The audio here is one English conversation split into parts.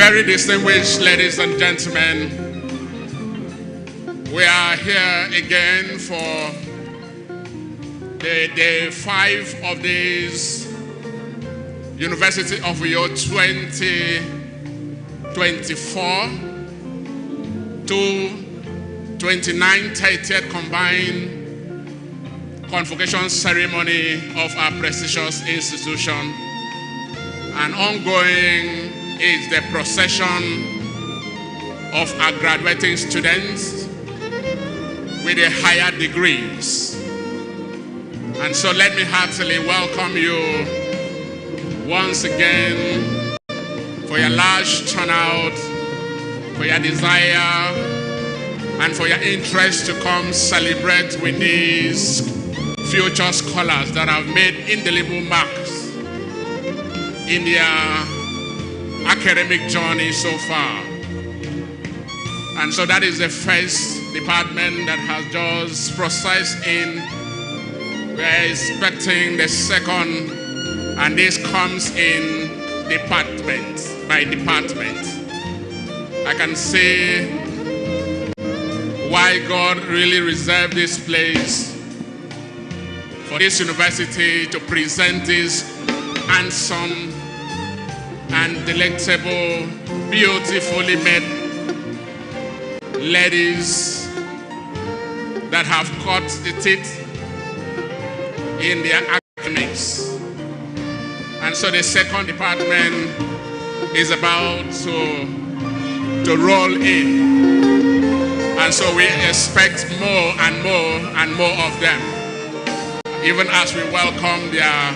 Very distinguished ladies and gentlemen, we are here again for the day 5 of this University of Uyo 2024 to 29th 30th combined convocation ceremony of our prestigious institution. And ongoing is the procession of our graduating students with the higher degrees. And so let me heartily welcome you once again for your large turnout, for your desire, and for your interest to come celebrate with these future scholars that have made indelible marks in their academic journey so far. And so that is the first department that has just processed in. We are expecting the second, and this comes in department by department. I can see why God really reserved this place for this university to present this handsome and delectable, beautifully made ladies that have cut the teeth in their academics. And so the second department is about to roll in. And so we expect more and more and more of them, even as we welcome their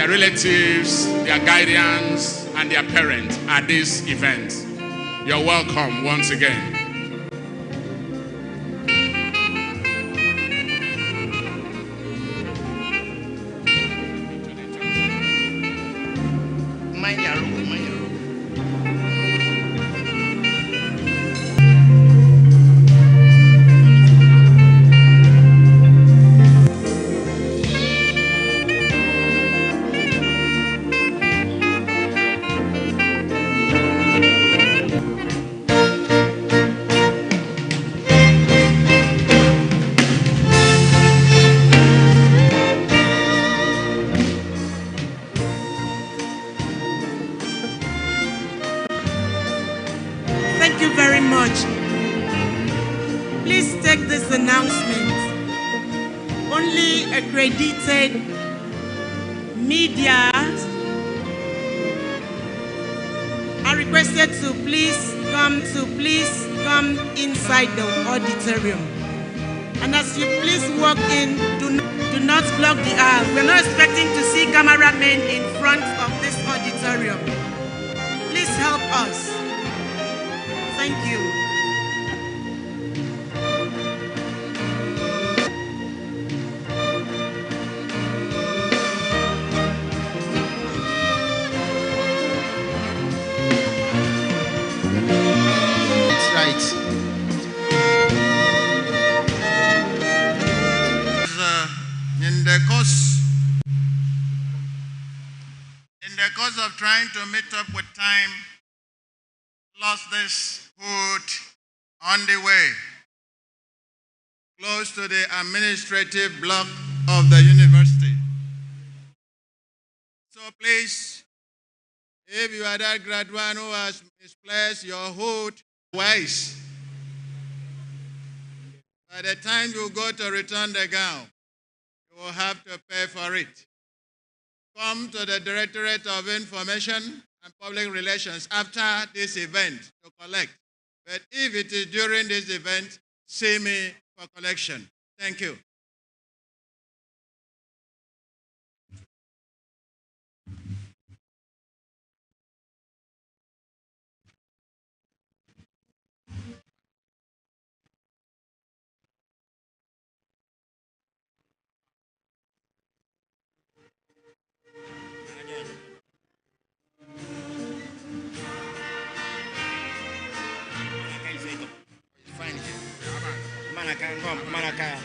relatives, their guardians, and their parents at this event. You're welcome once again. Thank you very much. Please take this announcement. Only accredited media are requested to please come inside the auditorium. And as you please walk in, do not block the aisle. We're not expecting to see cameramen in front of this auditorium. Please help us. Thank you. That's right. In the course of trying to meet up with time, lost this hood on the way, close to the administrative block of the university. So please, if you are that graduate who has misplaced your hood twice, by the time you go to return the gown, you will have to pay for it. Come to the Directorate of Information and Public Relations after this event to collect. But if it is during this event, see me for collection. Thank you. Manaka.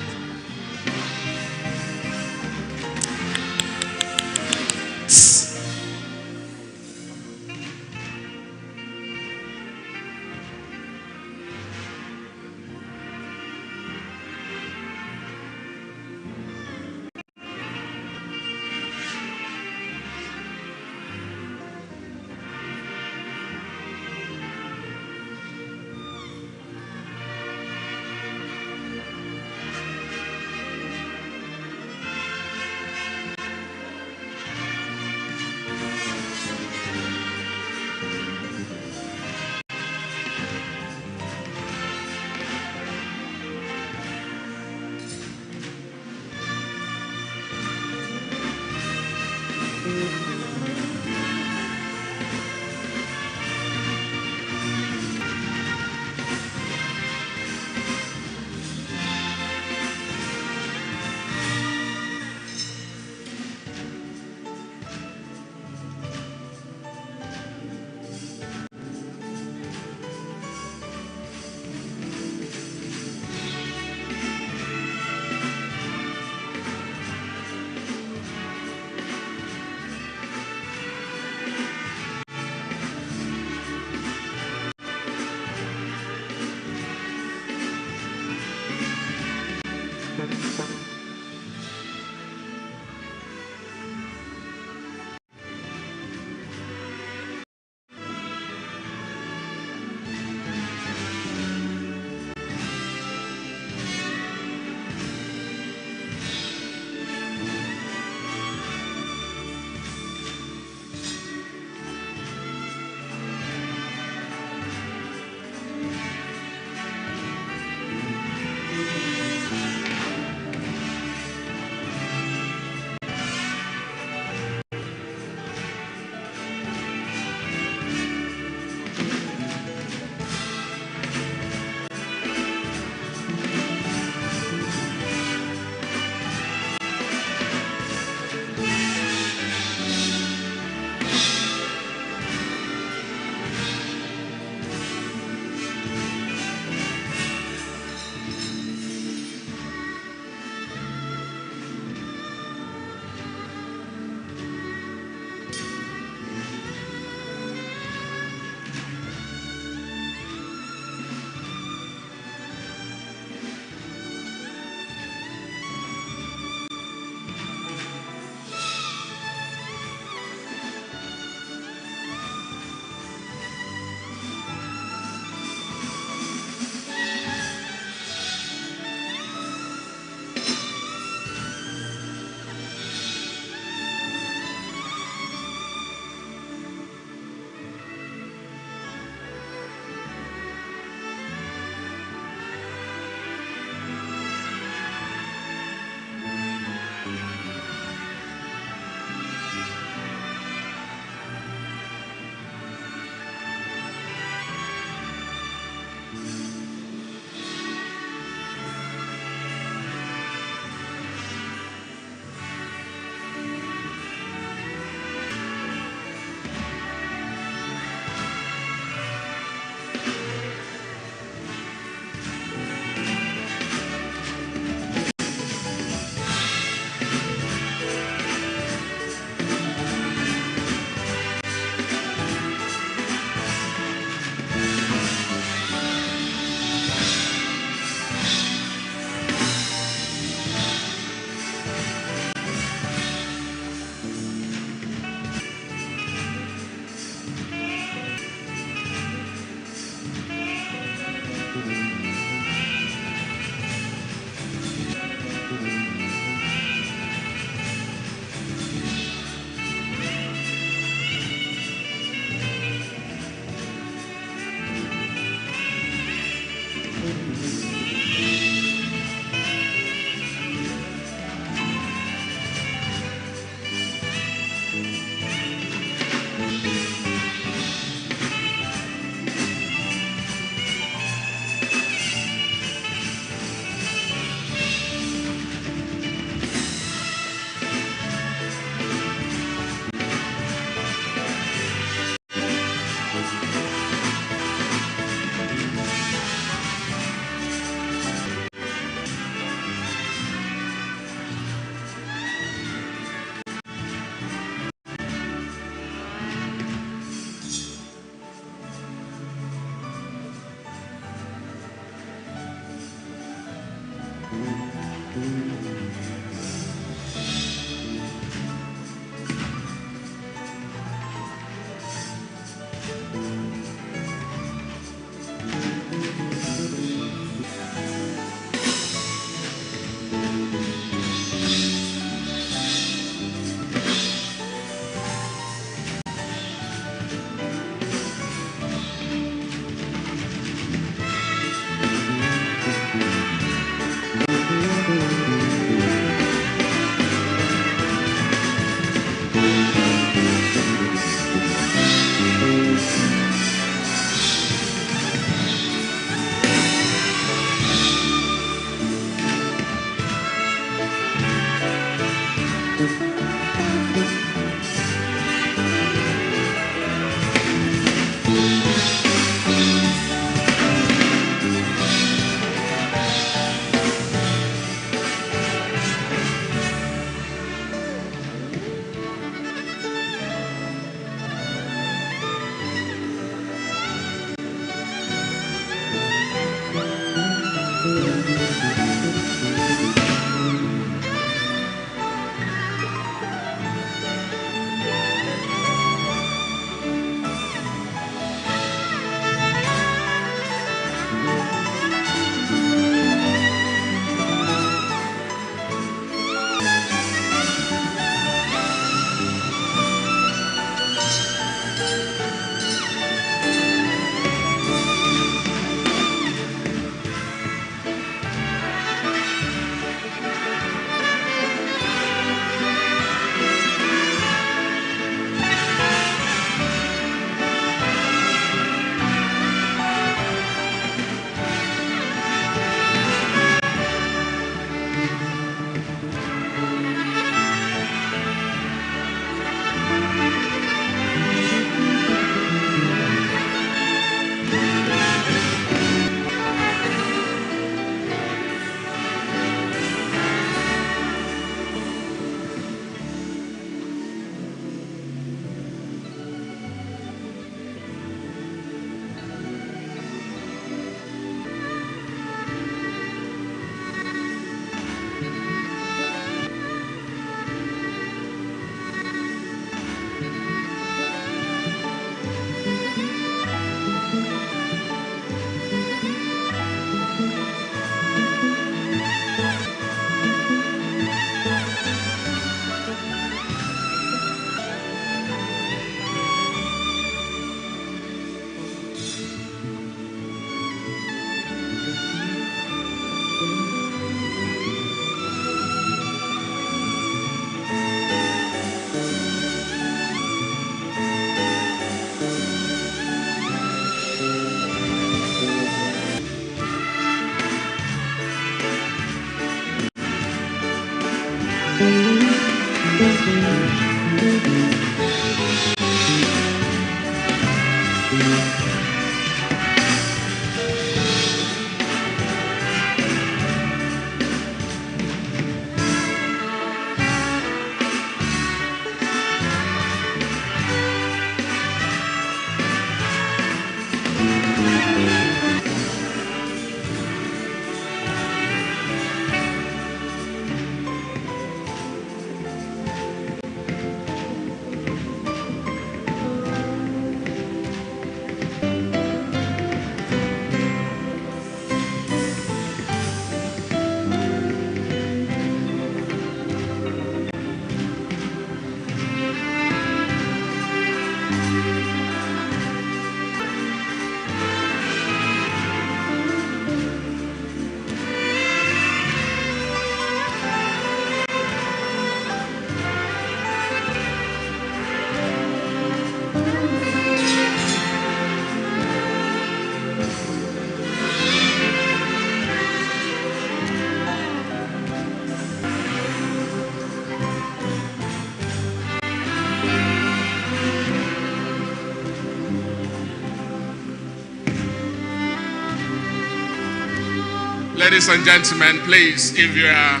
Ladies and gentlemen, please, if you are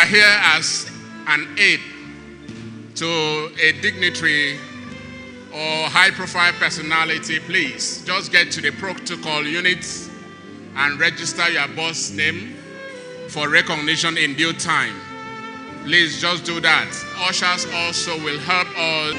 here as an aide to a dignitary or high-profile personality, please just get to the protocol unit and register your boss name for recognition in due time. Please just do that. Ushers also will help us.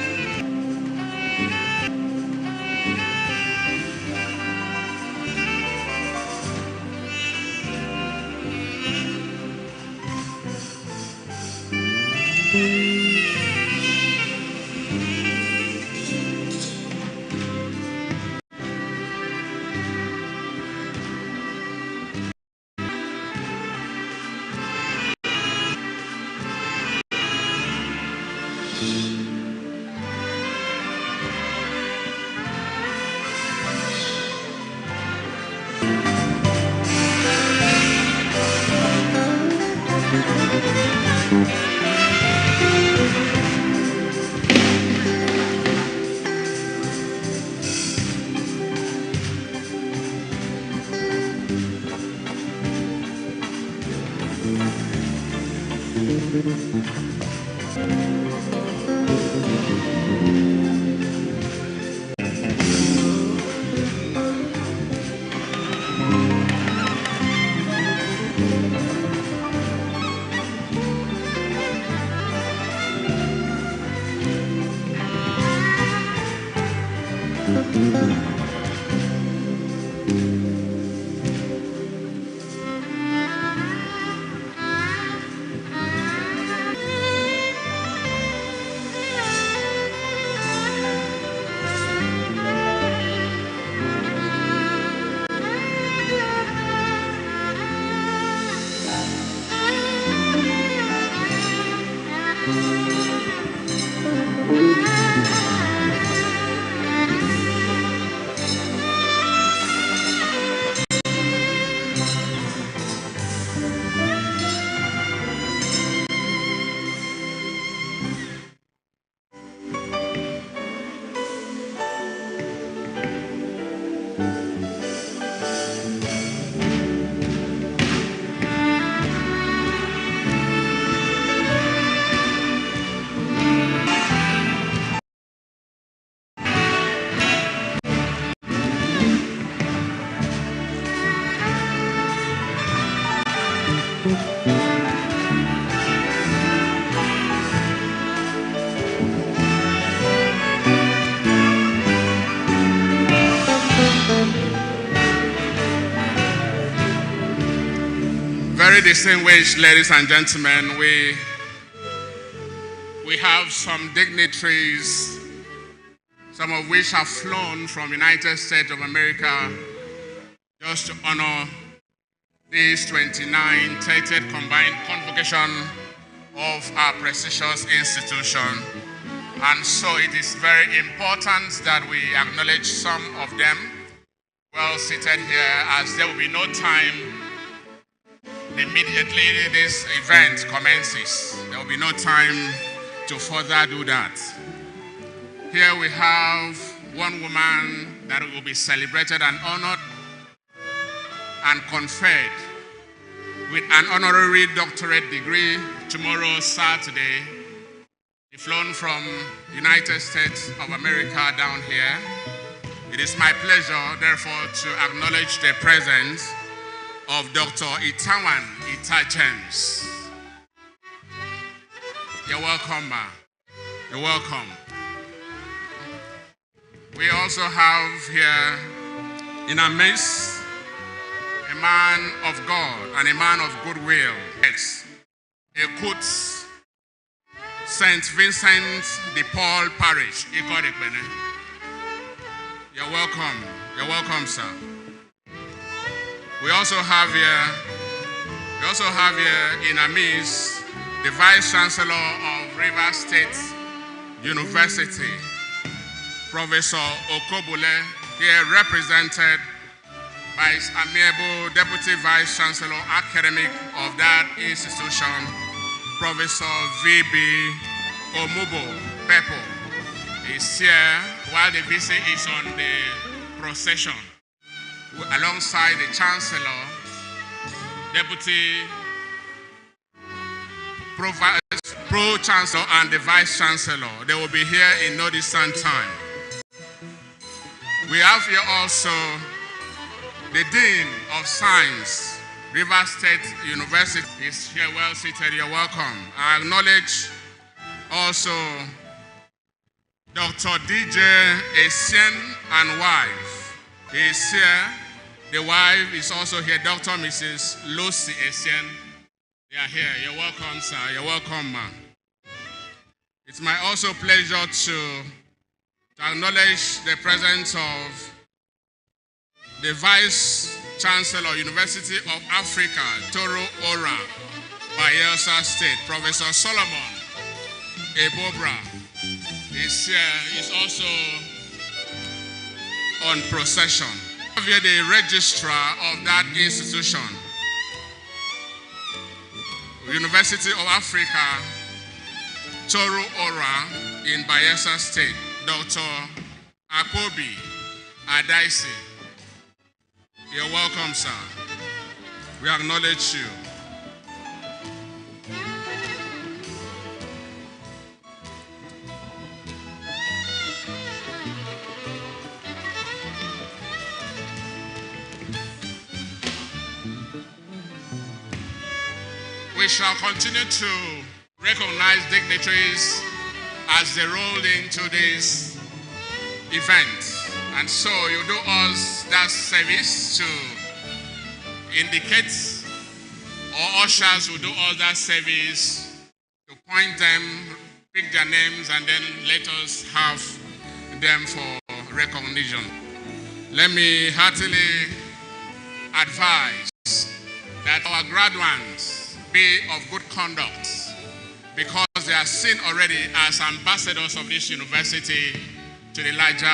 Very distinguished ladies and gentlemen, we have some dignitaries, some of which have flown from United States of America just to honor this 29th 30th combined convocation of our prestigious institution. And so it is very important that we acknowledge some of them well seated here, as there will be no time immediately this event commences. There will be no time to further do that. Here we have one woman that will be celebrated and honored and conferred with an honorary doctorate degree tomorrow, Saturday. She flown from United States of America down here. It is my pleasure, therefore, to acknowledge the presence of Dr. Itawan Itachems. You're welcome, ma. You're welcome. We also have here in our midst a man of God and a man of goodwill. It's Ekut St. Vincent de Paul Parish. You're welcome. You're welcome, sir. We also have here in our midst the Vice Chancellor of Rivers State University, Professor Okobule, here represented by his amiable Deputy Vice Chancellor Academic of that institution, Professor V.B. Omubo Pepo, is here while the visit is on the procession, alongside the Chancellor, Deputy Pro-Chancellor and the Vice Chancellor. They will be here in no distant time. We have here also the Dean of Science River State University is here, well seated. You're welcome. I acknowledge also Dr. DJ Essien and wife. He is here. The wife is also here, Dr. Mrs. Lucy Essien. They are here. You're welcome, sir. You're welcome, ma'am. It's my also pleasure to acknowledge the presence of the Vice Chancellor, University of Africa, Toro Ora, Bayelsa State, Professor Solomon Ebobra is here. He's also on procession. We are the registrar of that institution, University of Africa, Toro Ora in Bayelsa State, Dr. Akobi Adaisi. You're welcome, sir. We acknowledge you. We shall continue to recognize dignitaries as they roll into this event. And so you do us that service to indicate, or ushers will do us that service to point them, pick their names, and then let us have them for recognition. Let me heartily advise that our graduates be of good conduct, because they are seen already as ambassadors of this university to the larger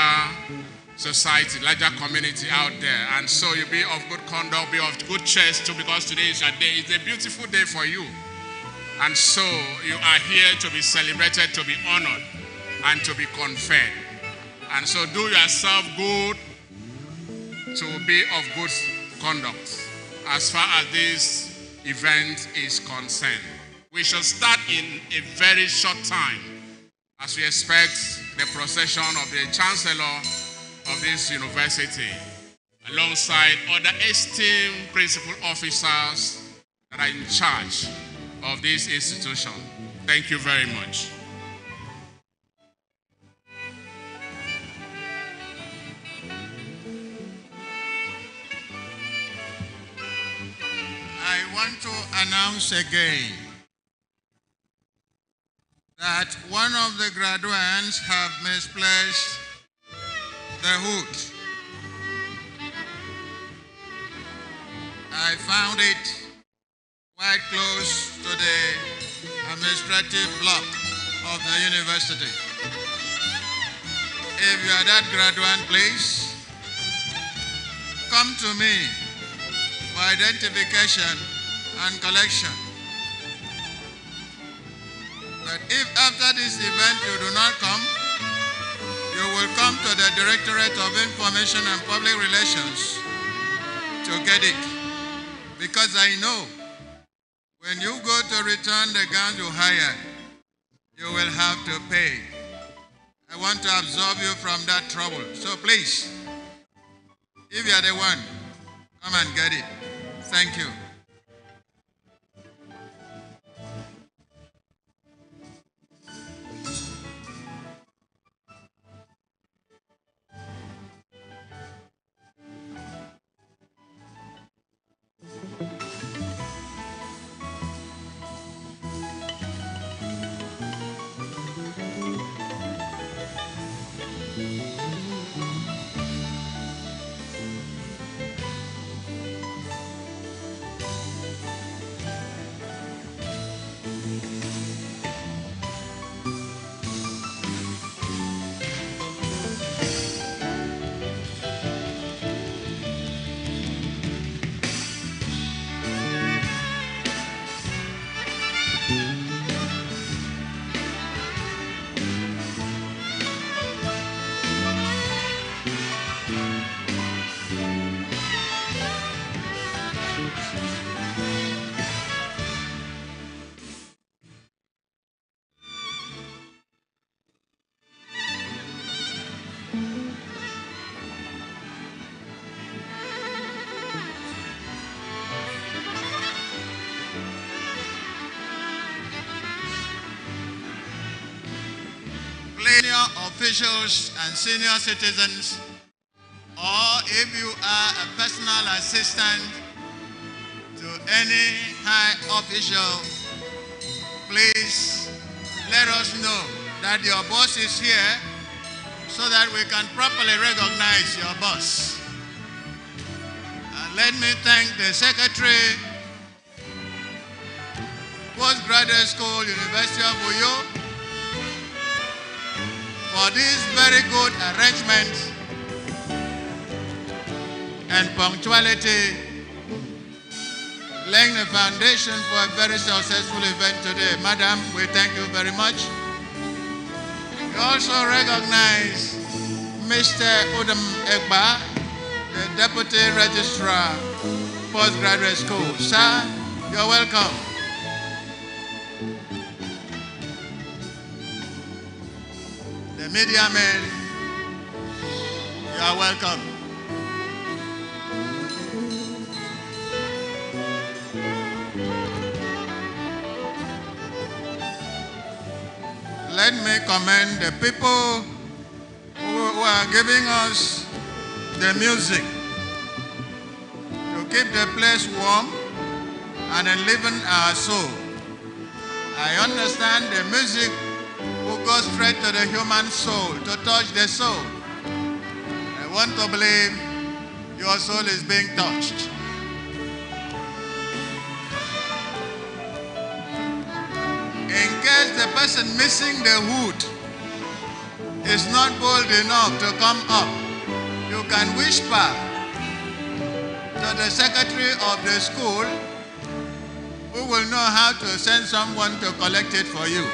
society, larger community out there. And so you be of good conduct, be of good cheer too, because today is a day, it's a beautiful day for you. And so you are here to be celebrated, to be honored, and to be conferred. And so do yourself good to be of good conduct as far as this event is concerned. We shall start in a very short time as we expect the procession of the Chancellor of this university alongside other esteemed principal officers that are in charge of this institution. Thank you very much. I want to announce again that one of the graduates have misplaced the hood. I found it quite close to the administrative block of the university. If you are that graduate, please come to me for identification and collection. But if after this event you do not come, you will come to the Directorate of Information and Public Relations to get it. Because I know when you go to return the gun you hired, you will have to pay. I want to absolve you from that trouble. So please, if you are the one, come and get it. Thank you. senior officials and senior citizens, or if you are a personal assistant to any high official, please let us know that your boss is here so that we can properly recognize your boss. And let me thank the Secretary, Postgraduate School, University of Uyo, for this very good arrangement and punctuality, laying the foundation for a very successful event today. Madam, we thank you very much. We also recognize Mr. Udam Egba, the Deputy Registrar, Postgraduate School. Sir, you're welcome. The media men, you are welcome. Let me commend the people who are giving us the music to keep the place warm and enliven our soul. I understand the music will go straight to the human soul, to touch the soul. I want to believe your soul is being touched. In case the person missing the hood is not bold enough to come up, you can whisper to the secretary of the school, who will know how to send someone to collect it for you.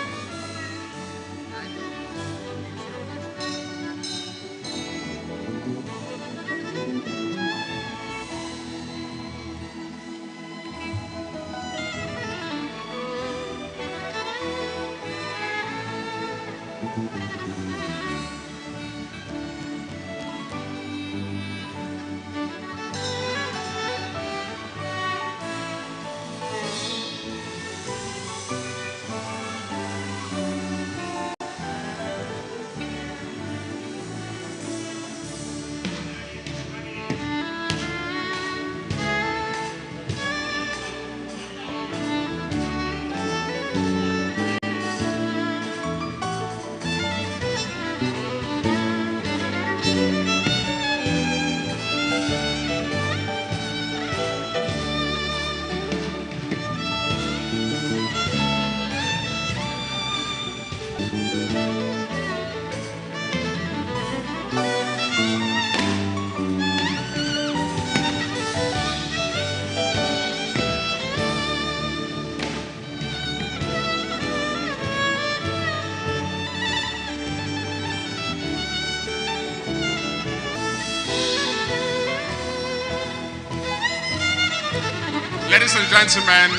Ladies and gentlemen,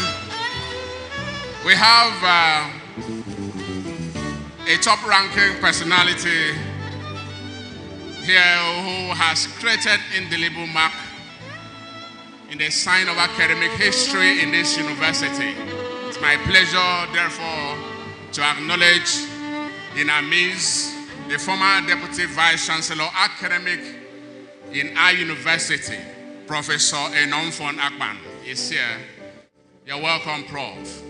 we have a top-ranking personality here who has created indelible mark in the sign of academic history in this university. It's my pleasure, therefore, to acknowledge in our midst the former Deputy Vice-Chancellor Academic in our university, Professor Enomfon Akpan. Is here. You're welcome, Prof.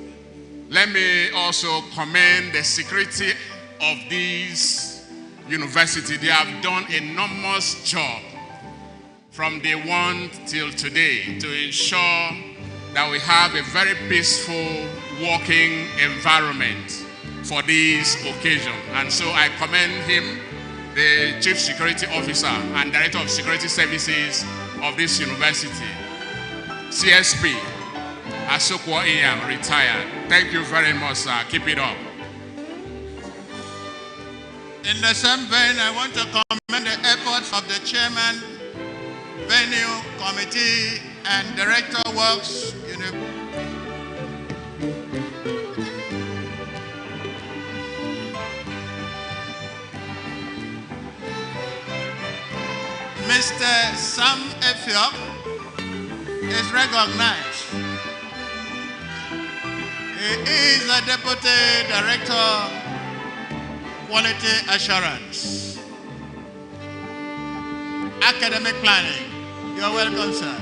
Let me also commend the security of this university. They have done an enormous job from day one till today to ensure that we have a very peaceful working environment for this occasion. And so I commend him, the Chief Security Officer and Director of Security Services of this university. CSP, Asokwa Iyam, retired. Thank you very much, sir. Keep it up. In the same vein, I want to commend the efforts of the Chairman, Venue Committee, and Director Works, Mr. Sam Efiok is recognized. He is the Deputy Director quality assurance, academic planning. You're welcome, sir.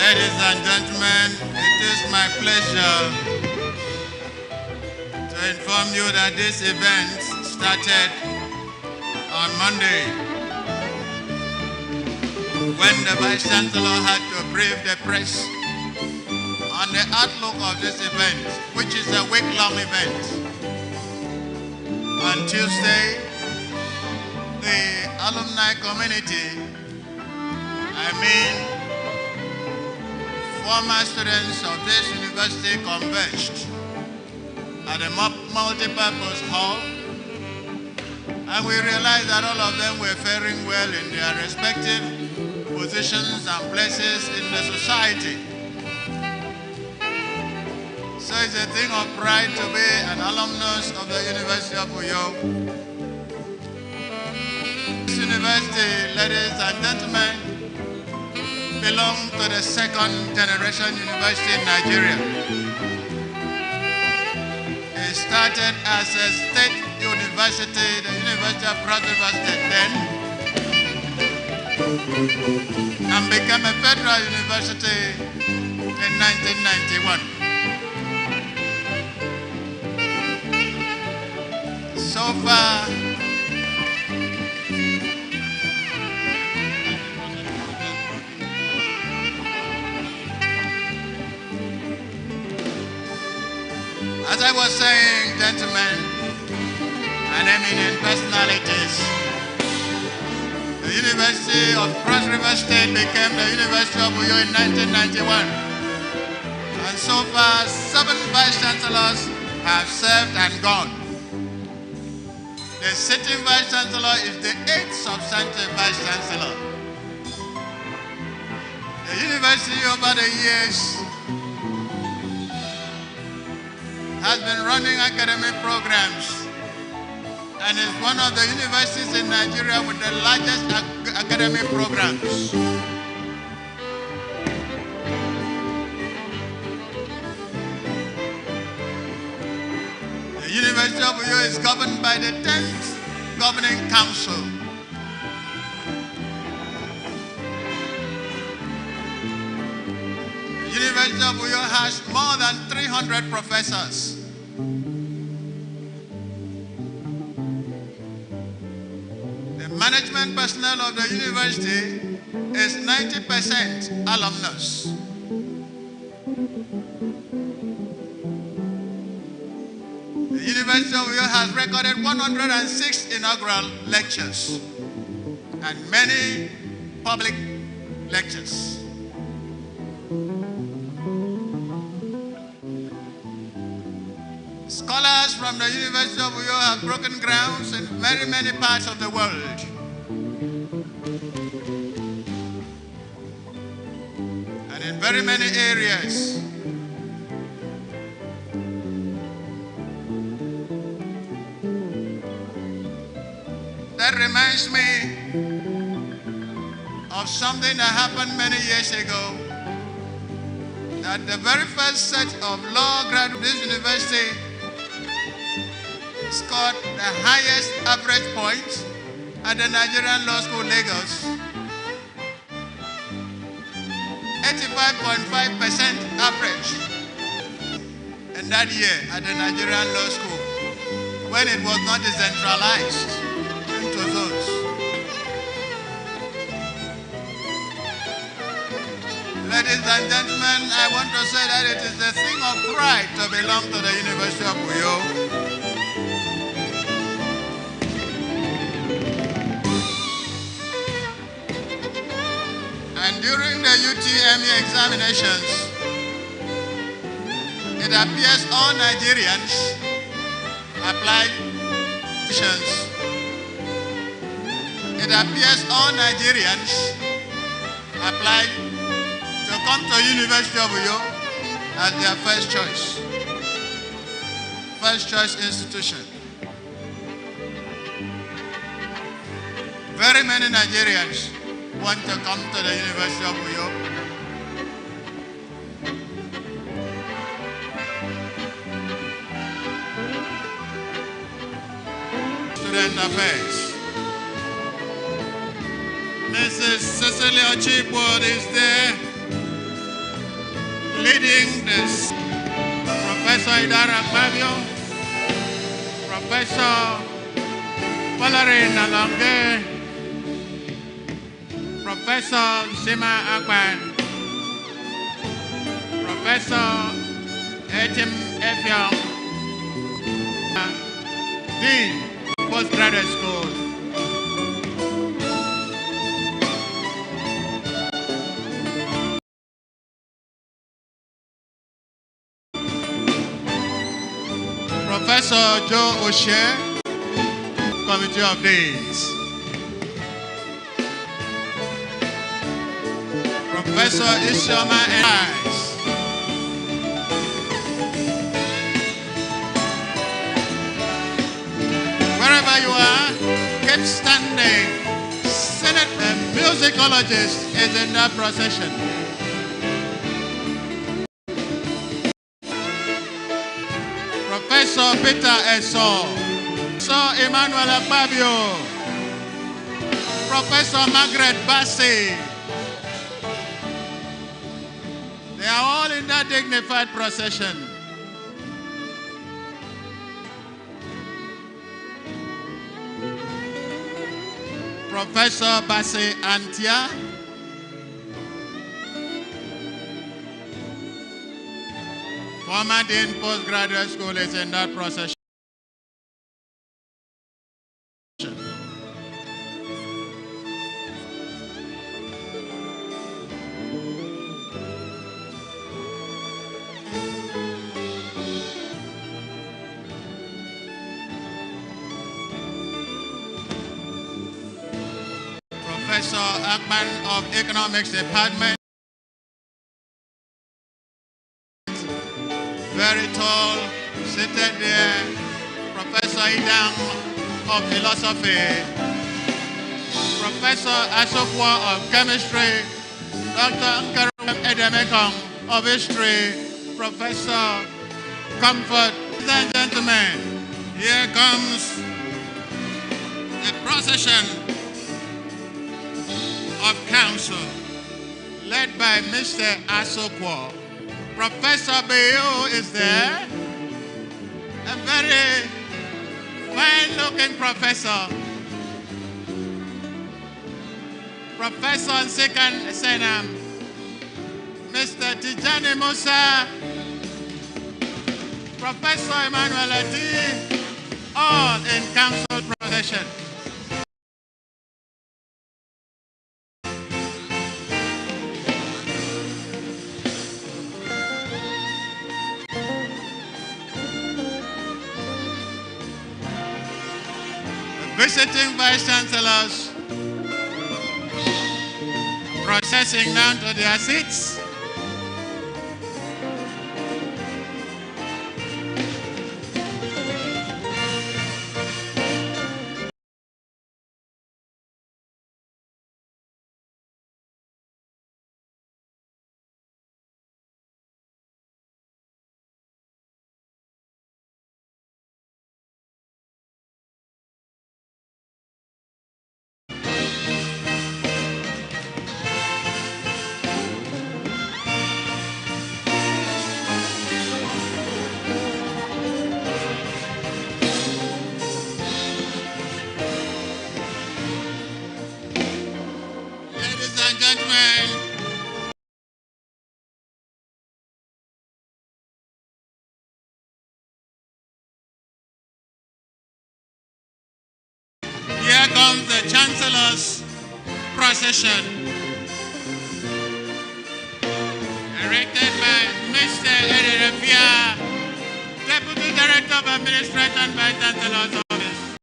Ladies and gentlemen, it is my pleasure to inform you that this event started on Monday when the Vice Chancellor had to brief the press on the outlook of this event, which is a week-long event. On Tuesday, the alumni community, former students of this university converged at a multi-purpose hall, and we realized that all of them were faring well in their respective positions and places in the society. So it's a thing of pride to be an alumnus of the University of Uyo. This university, ladies and gentlemen, belong to the second generation university in Nigeria. It started as a state university, the University of Cross River State then, and became a federal university in 1991. So far, as I was saying, gentlemen and eminent personalities, the University of Cross River State became the University of Uyo in 1991. And so far, 7 Vice Chancellors have served and gone. The sitting Vice Chancellor is the 8th substantive Vice Chancellor. The university over the years has been running academic programs and is one of the universities in Nigeria with the largest academic programs. University of Uyo is governed by the 10th Governing Council. The University of Uyo has more than 300 professors. The management personnel of the university is 90% alumnus. The University of Uyo has recorded 106 inaugural lectures and many public lectures. Scholars from the University of Uyo have broken grounds in very many parts of the world. And in very many areas. That reminds me of something that happened many years ago. That the very first set of law graduates of this university scored the highest average point at the Nigerian Law School, Lagos. 85.5% average in that year at the Nigerian Law School when it was not decentralized into zones. Ladies and gentlemen, I want to say that it is a thing of pride to belong to the University of Uyo. And during the UTME examinations, it appears all Nigerians applied admissions. It appears all Nigerians applied to come to University of Uyo as their first choice institution. Very many Nigerians want to come to the University of Uyo. Student Affairs. Mrs. Cecilia Ochibwood is there leading this. Professor Idara Fabio, Professor Valerie Nalonge, Professor Sima Akban, Professor Etim Efyong, Dean, Postgraduate School. Professor Joe O'Shea, Committee of Deans. Professor Isioma Enais. Wherever you are, keep standing. Senate musicologist is in that procession. Professor Peter Eso, Professor Emmanuel Akpabio, Professor Margaret Bassey. They are all in that dignified procession. Professor Bassey Antia, former Dean Postgraduate School, is in that procession. Professor Akman of Economics Department. Very tall, seated there. Professor Idang of Philosophy. Professor Asokwa of Chemistry. Dr. Nkarum Edemekong of History. Professor Comfort. Ladies and gentlemen, Here comes the procession of council led by Mr. Asokwo. Professor Bayo is there, a very fine-looking professor. Professor Nsekan Senam, Mr. Tijani Musa, Professor Emmanuel Adi, all in council procession. Visiting Vice Chancellors processing down to their seats. Here comes the Chancellor's procession, directed by Mr. Eddie Refia, Deputy Director of Administration by Chancellor's Office.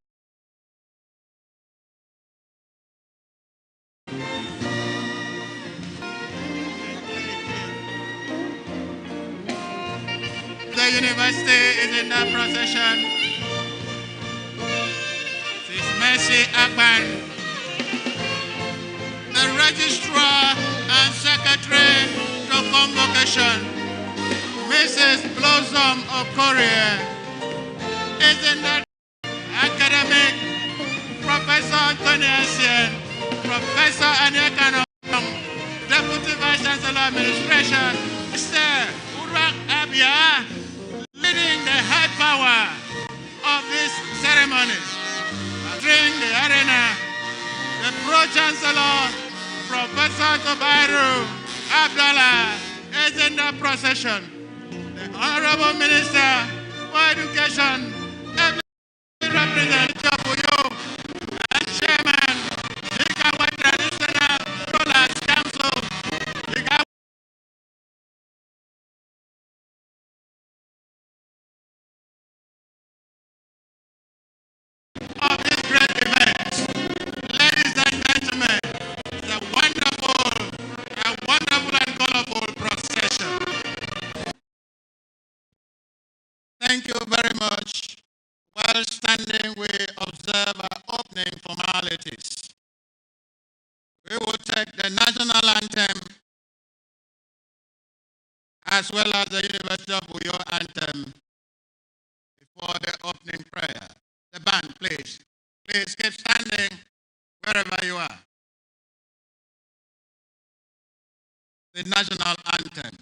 The university is in that procession. Mercy Akban, the Registrar and Secretary to Convocation, Mrs. Blossom Okorie, is in the academic, Professor Anthony Essien, Professor Anyekano, Deputy Vice Chancellor Administration, Mr. Urak Abia, leading the high power of this ceremony. Entering the arena, the Pro-Chancellor, Professor Tobairu Abdallah, is in the procession. The Honorable Minister for Education, every representative of you, and Chairman, Ikawa Traditional Rulers Council, of this great event. Ladies and gentlemen, it's a wonderful and colorful procession. Thank you very much. While standing, we observe our opening formalities. We will take the national anthem as well as the University of Uyo anthem before the opening prayer. The band, please. Please keep standing wherever you are. The national anthem.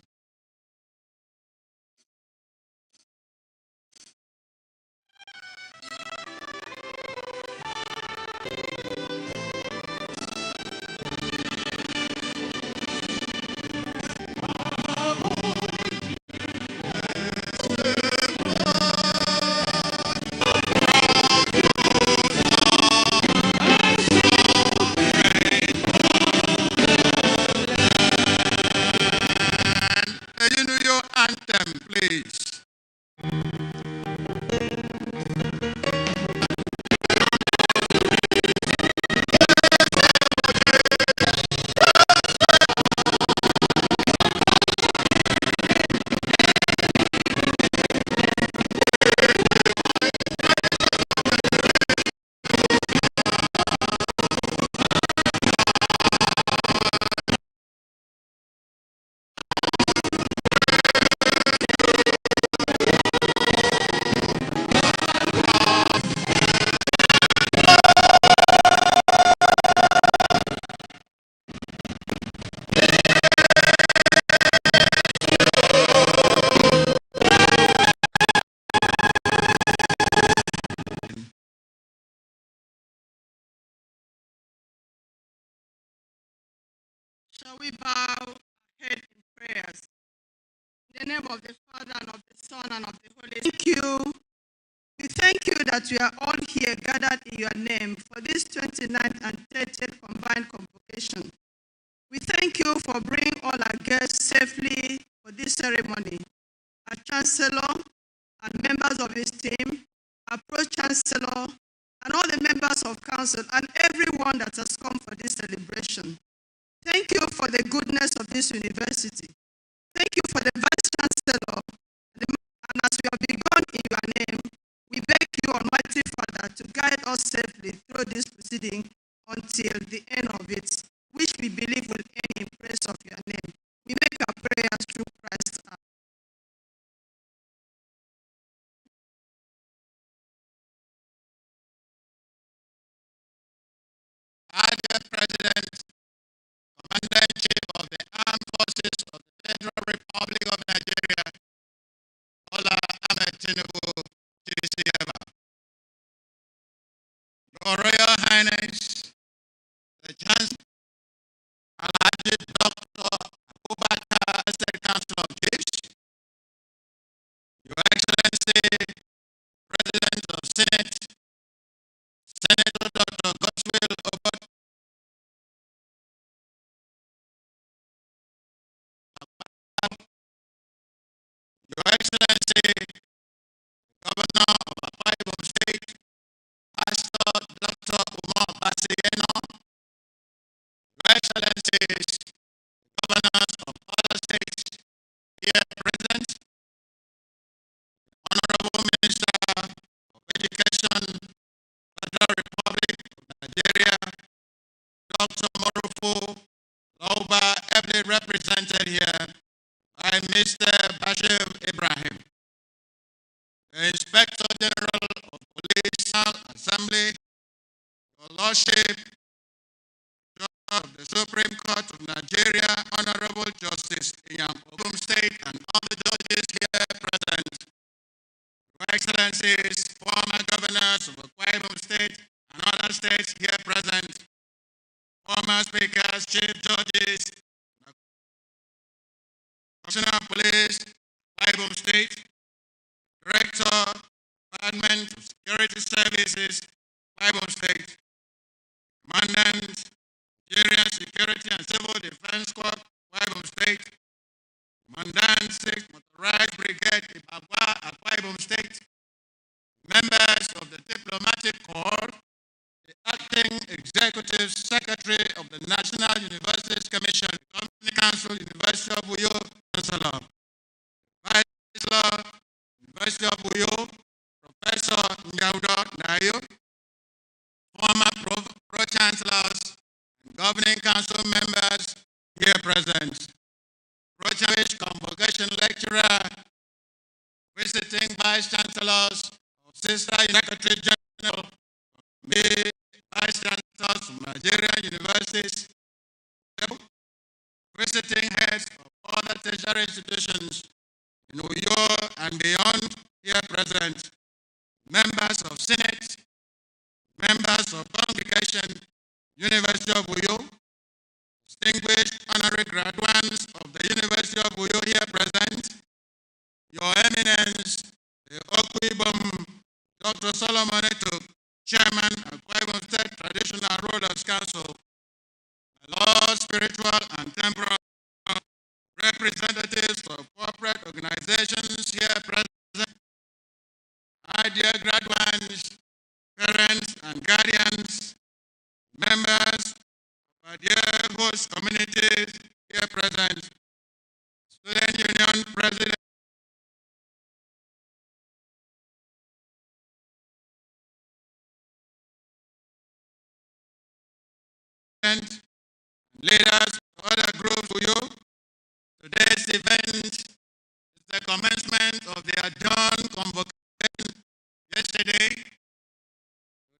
Anthem, please. Shall we bow our head in prayers? In the name of the Father, and of the Son, and of the Holy Spirit. Thank you. We thank you that we are all here gathered in your name for this 29th and 30th combined convocation. We thank you for bringing all our guests safely for this ceremony. Our Chancellor and members of his team, our Pro-Chancellor, and all the members of Council, and everyone that has come for this celebration. Thank you for the goodness of this university. Thank you for the Vice Chancellor. And as we have begun in your name, we beg you, Almighty Father, to guide us safely through this proceeding until the end of it, which we believe will end in praise of your name. We make our prayers through Christ. Dear President, Commander-in-Chief of the Armed Forces of the Federal Republic of Nigeria, Bola Ahmed Tinubu, TCFA. Your Royal Highness, the Chancellor, Alhaji Dr. Abubakar, State Council of Chiefs, Your Excellency, President of Senate, Senator Dr. Godswill Obot, Your Excellency, Governor of Akwa Ibom State, Pastor Dr. Umar Basiyeno, Your Excellencies, Governors of other states here present, Honorable Minister of Education, Federal Republic of Nigeria, Dr. Morufo Lauba, ably represented here by Mr. Bashir Ibrahim, the Inspector General of Police Assembly, Your Lordship, Judge of the Supreme Court of Nigeria, Honorable Justice Inyam Ogum State, and all the judges here present, Your Excellencies, former governors of Akwa Ibom State and other states here present, former speakers, chief judges, Commissioner of Police, Akwa Ibom State, Director, Department of Security Services, Akwa Ibom State, Commandant, Nigerian Security and Civil Defense Corps, Akwa Ibom State, Commandant, 6th Motorized Brigade, Ibagwa, Akwa Ibom State, members of the Diplomatic Corps, the Acting Executive Secretary of the National Universities Commission, Company Council, University of Uyo, Chancellor, Vice Chancellor, University of Uyo, Professor Njaudo Nayo, former Pro-Chancellors, and Governing Council members here present, Pro-Chancellor Convocation Lecturer, visiting Vice Chancellors, Sister Secretary General, Vice Chancellors of Nigerian universities, visiting heads of other tertiary institutions in Uyo and beyond here present, members of Senate, members of Congregation, University of Uyo, distinguished honorary graduates of the University of Uyo here present, Your Eminence, the Akwa Ibom, Dr. Solomon Eto, Chairman of Akwa Ibom State Traditional Rulers Council, Lord spiritual and temporal representatives of corporate organizations here present, my dear graduates, parents and guardians, members of our dear host communities here present, Student Union President, leaders of other groups for you. Today's event is the commencement of the adjourned convocation yesterday,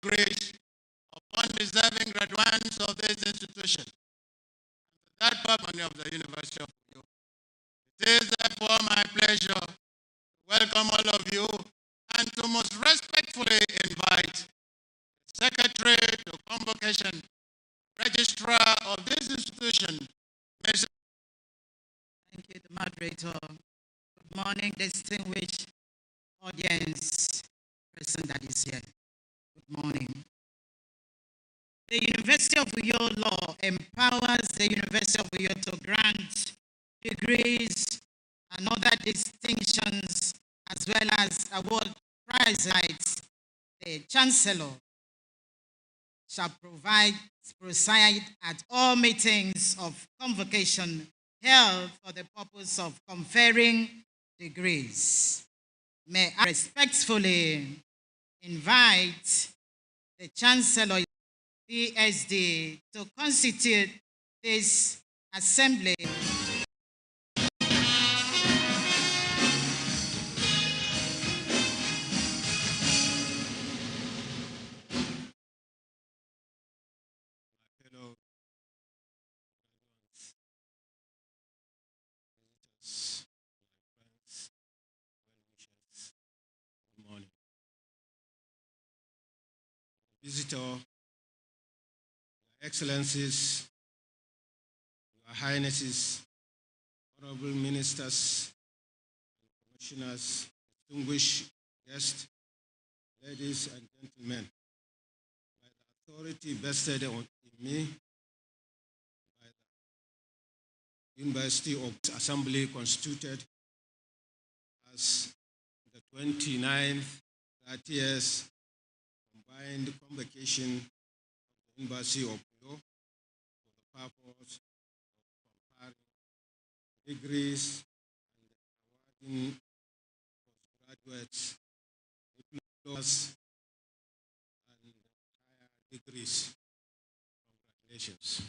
grace upon deserving graduates of this institution, that purpose of the University of Uyo. It is therefore my pleasure to welcome all of you and to most respectfully invite the Secretary to Convocation, Registrar of this institution, Thank you, the moderator. Good morning, distinguished audience, person that is here. Good morning. The University of Uyo law empowers the University of Uyo to grant degrees and other distinctions, as well as award prizes. The Chancellor shall preside at all meetings of convocation held for the purpose of conferring degrees. May I respectfully invite the Chancellor PSD to constitute this assembly. Fellow visitors, my friends, well-wishers, good morning. Visitor, Your Excellencies, Your Highnesses, Honorable Ministers, Commissioners, distinguished guests, ladies and gentlemen, by the authority vested in me by the University of Assembly constituted as the 29th, 30th combined convocation of the University of Uyo for the purpose of conferring degrees and awarding postgraduate diplomas and higher degrees. Congratulations.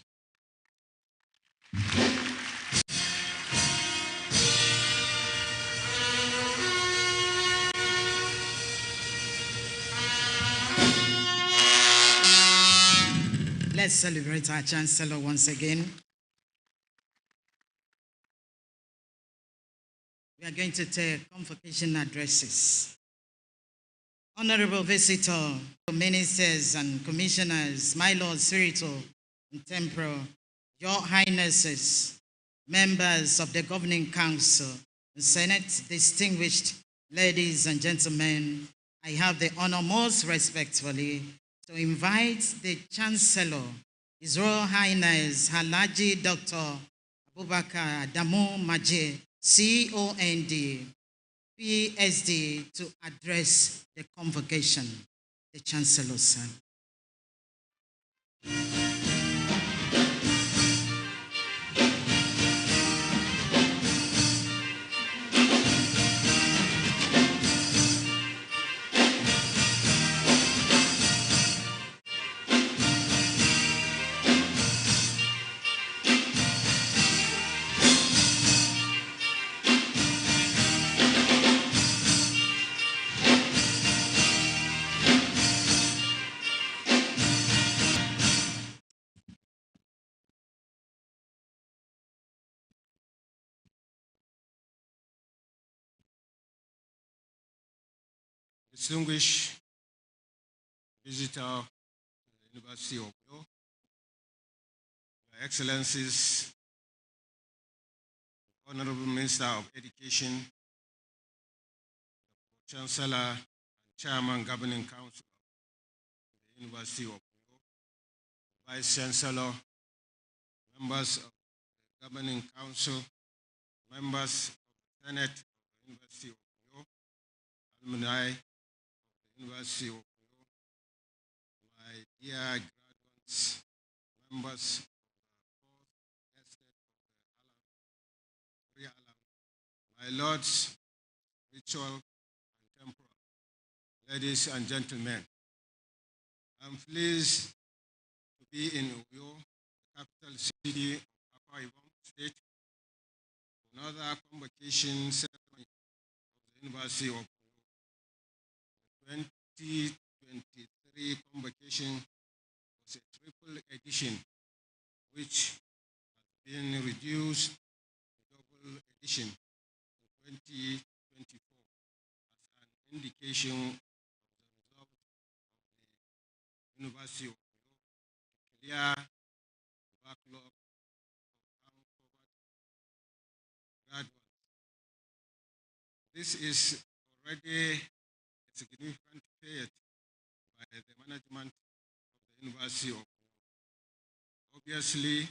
Let's celebrate our Chancellor once again. We are going to take convocation addresses. Honorable visitor, ministers and commissioners, my lord spiritual and temporal, your highnesses, members of the governing council, the Senate, distinguished ladies and gentlemen, I have the honor most respectfully to invite the Chancellor, His Royal Highness Halaji Dr. Abubakar Adamu Maje, COND, PSD, to address the convocation. The Chancellor, sir. Distinguished visitor to the University of Uyo, Your Excellencies, Honorable Minister of Education, Chancellor and Chairman Governing Council of the University of Uyo, Vice Chancellor, members of the Governing Council, members of the Senate of the University of Uyo, alumni of the University of Uyo, my dear graduates, members of the fourth estate of the Alam, my lords, spiritual and temporal, ladies and gentlemen, I'm pleased to be in Uyo, the capital city of Akwa Ibom State, for another convocation ceremony of the University of Uyo. The 2023 convocation was a triple edition, which has been reduced to double edition in 2024 as an indication of the result of the University of Uyo to clear the backlog of This is already a significant feat by the management of the University of Congo. Obviously,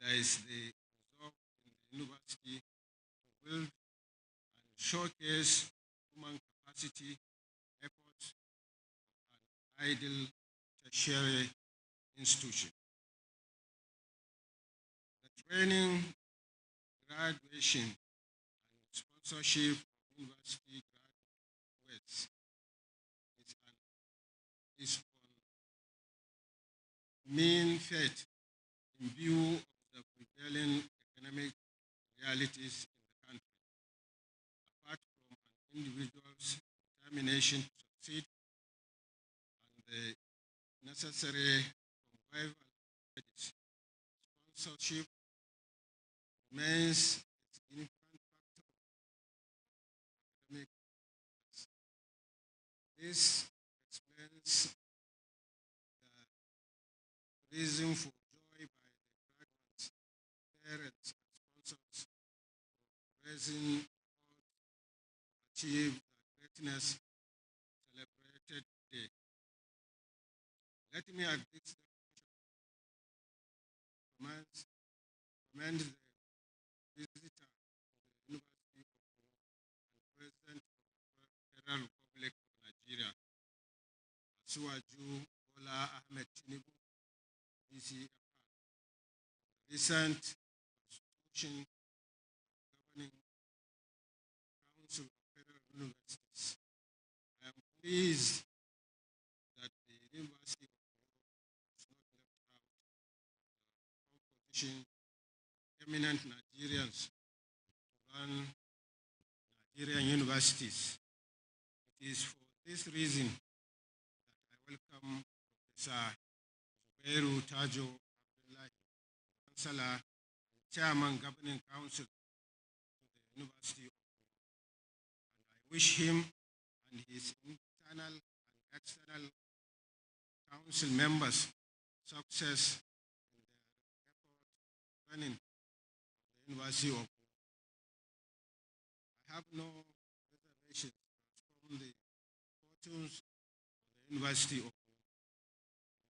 there is the resolve in the university to build and showcase human capacity, efforts, of an ideal tertiary institution. The training, graduation, and sponsorship of university graduates is on main faith in view of the prevailing economic realities in the country, apart from an individual's determination to succeed and the necessary survival credits. Sponsorship remains a significant factor of academic success. This explains the reason for joy by the graduates, parents, and sponsors for raising efforts to achieve the greatness celebrated today. Let me at this commend the visitor to the University of Congo and President of the Federal Republic of Nigeria, Asuwaju Bola Ahmed Tinubu, DCFR, recent constitution of governing Council of Federal Universities. I am pleased that the University of Congo was not left out of the composition eminent Nigerians to run Nigerian universities. It is for this reason that I welcome Professor Zubairu Tajo Abdullahi, Chancellor and Chairman Governing Council to the University of Congo. And I wish him and his internal and external council members success in their effort running the University of Congo. I have no reservations from the fortunes of the University of Congo.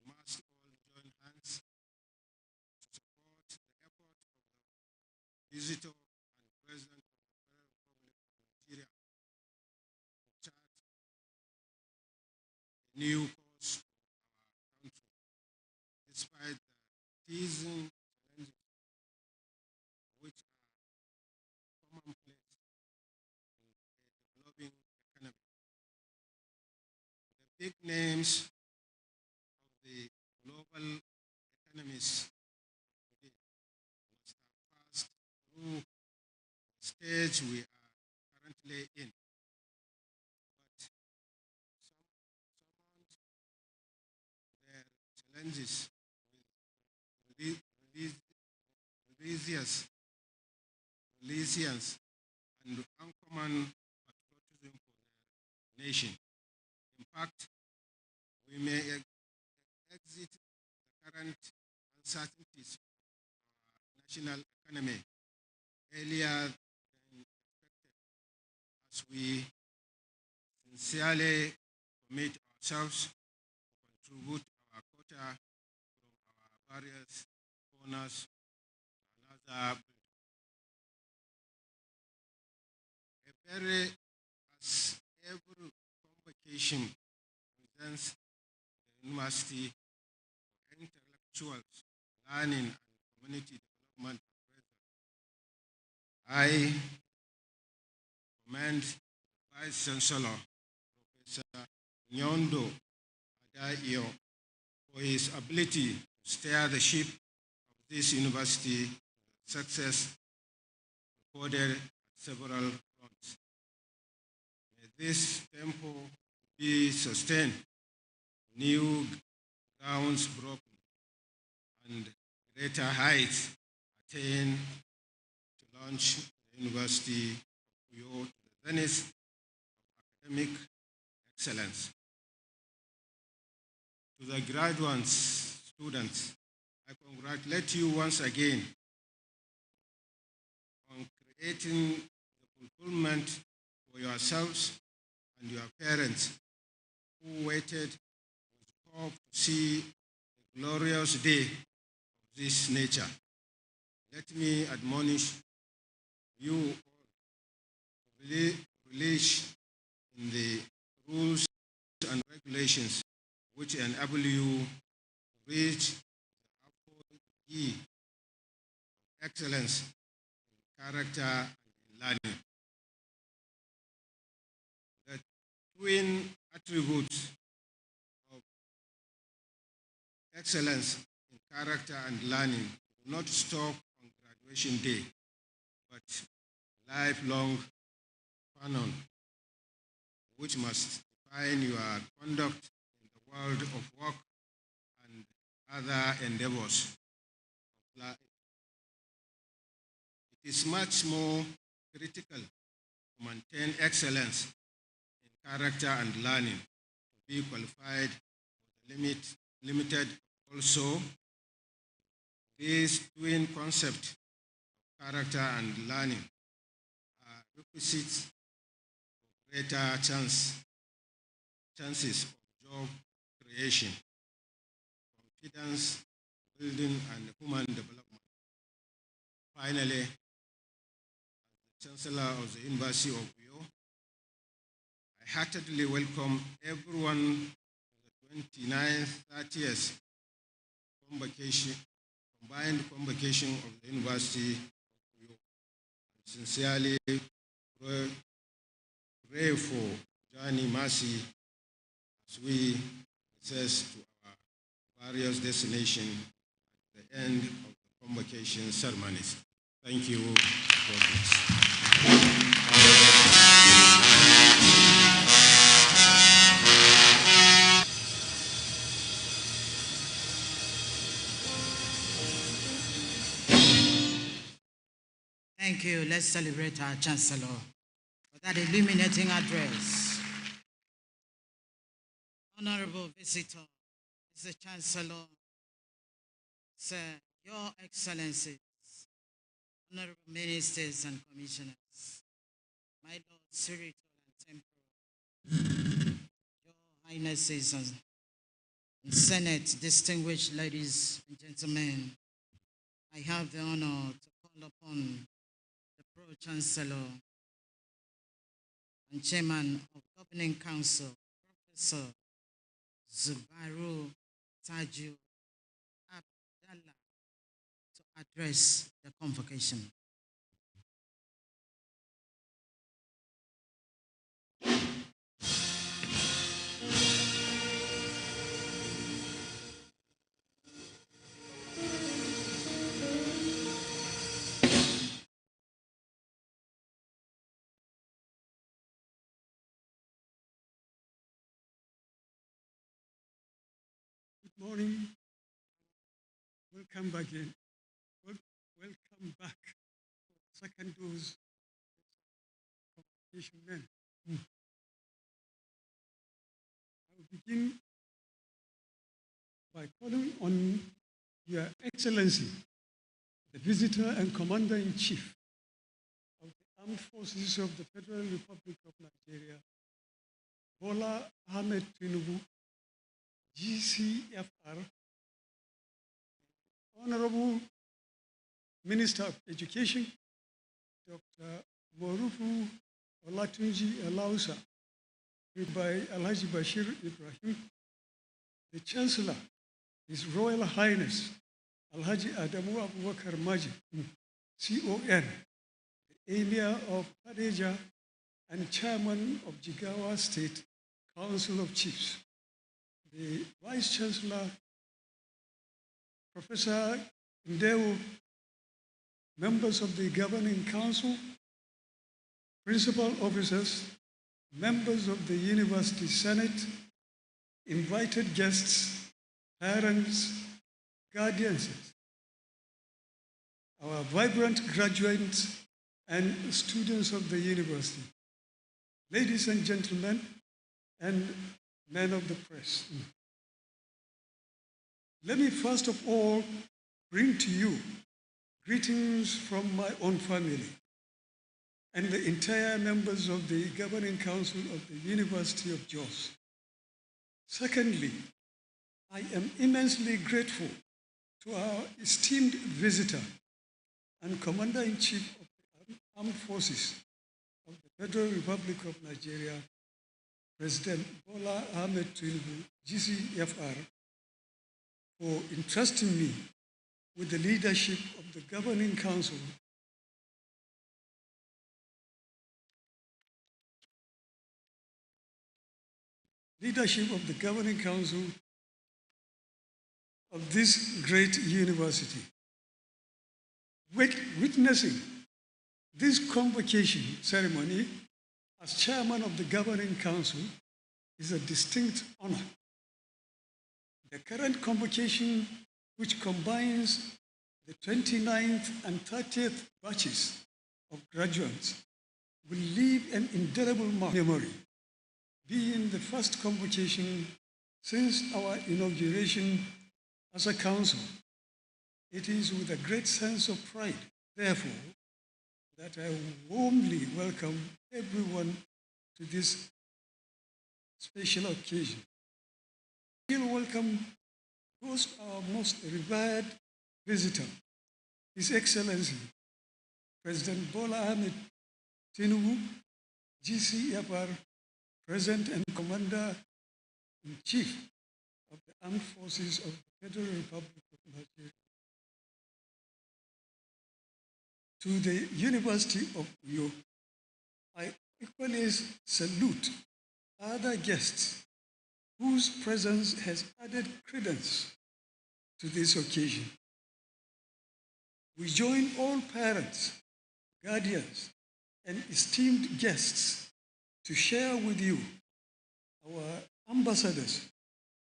We must all join hands to support the effort of the visitor and President of the Federal Republic of Nigeria to chart a new course for our country, despite the teasing challenges which are commonplace in a developing economy. The big names of the global economies of today must have passed through the stage we are currently in. But surmount their challenges with resilience and uncommon patriotism for their nation. In fact, we may exit the current uncertainties of our national economy earlier than expected as we sincerely commit ourselves to contribute our quota from our various corners to another. As every convocation presents the university for intellectuals, learning, and community development appraisal, I commend Vice Chancellor Professor Nyondo Adaio for his ability to steer the ship of this university to success recorded at several fronts. May this tempo be sustained, new grounds broken, and greater heights attained to launch the University of Uyo to the zenith of academic excellence. To the graduates, students, I congratulate you once again on creating the fulfillment for your yourselves and your parents who waited with hope to see a glorious day of this nature. Let me admonish you all to relish in the rules and regulations which enable you to reach the upward key of excellence in character and learning. The twin attributes of excellence in character and learning do not stop on graduation day, but lifelong canon, which must define your conduct in the world of work and other endeavors of life. It is much more critical to maintain excellence in character and learning, to be qualified for the limited also. These twin concepts of character and learning are requisites for greater chances of job creation, confidence building, and human development. Finally, as the Chancellor of the University of Uyo, I heartily welcome everyone to the 29th, 30th combined convocation of the University of Uyo, and sincerely pray for journey mercy as we access to our various destinations at the end of the convocation ceremonies. Thank you. God bless. Thank you. Let's celebrate our Chancellor for that illuminating address. Honorable visitor, Mr. Chancellor, Sir, Your Excellencies, Honorable Ministers and Commissioners, my Lord Spiritual and Temporal, Your Highnesses and Senate, distinguished ladies and gentlemen, I have the honor to call upon the Pro-Chancellor and Chairman of Governing Council, Professor Zubairu Taju Abdallah, to address the convocation. Good morning. Welcome back again. Welcome back for the second dose of convocation men. I will begin by calling on Your Excellency, the Visitor and Commander-in-Chief of the Armed Forces of the Federal Republic of Nigeria, Bola Ahmed Tinubu, GCFR, Honorable Minister of Education, Dr. Morufu Olatunji Elausa, by Alhaji Bashir Ibrahim, the Chancellor, His Royal Highness, Alhaji Adamu Abubakar Majid, CON, the Emir of Hadeja and Chairman of Jigawa State Council of Chiefs, the Vice Chancellor, Professor Ndewo, members of the Governing Council, principal officers, members of the University Senate, invited guests, parents, guardians, our vibrant graduates and students of the university, ladies and gentlemen, and men of the press. Let me first of all bring to you greetings from my own family and the entire members of the Governing Council of the University of Jos. Secondly, I am immensely grateful to our esteemed visitor and Commander-in-Chief of the Armed Forces of the Federal Republic of Nigeria, President Bola Ahmed Tinubu, GCFR, for entrusting me with the leadership of the Governing Council of this great university. Witnessing this convocation ceremony as chairman of the Governing Council is a distinct honor. The current convocation, which combines the 29th and 30th batches of graduates, will leave an indelible memory, being the first convocation since our inauguration as a council. It is with a great sense of pride, therefore, that I warmly welcome everyone to this special occasion. I will welcome our most revered visitor, His Excellency, President Bola Ahmed Tinubu, GCFR, President and Commander-in-Chief of the Armed Forces of the Federal Republic of Nigeria. To the University of Uyo, I equally salute other guests whose presence has added credence to this occasion. We join all parents, guardians, and esteemed guests to share with you, our ambassadors,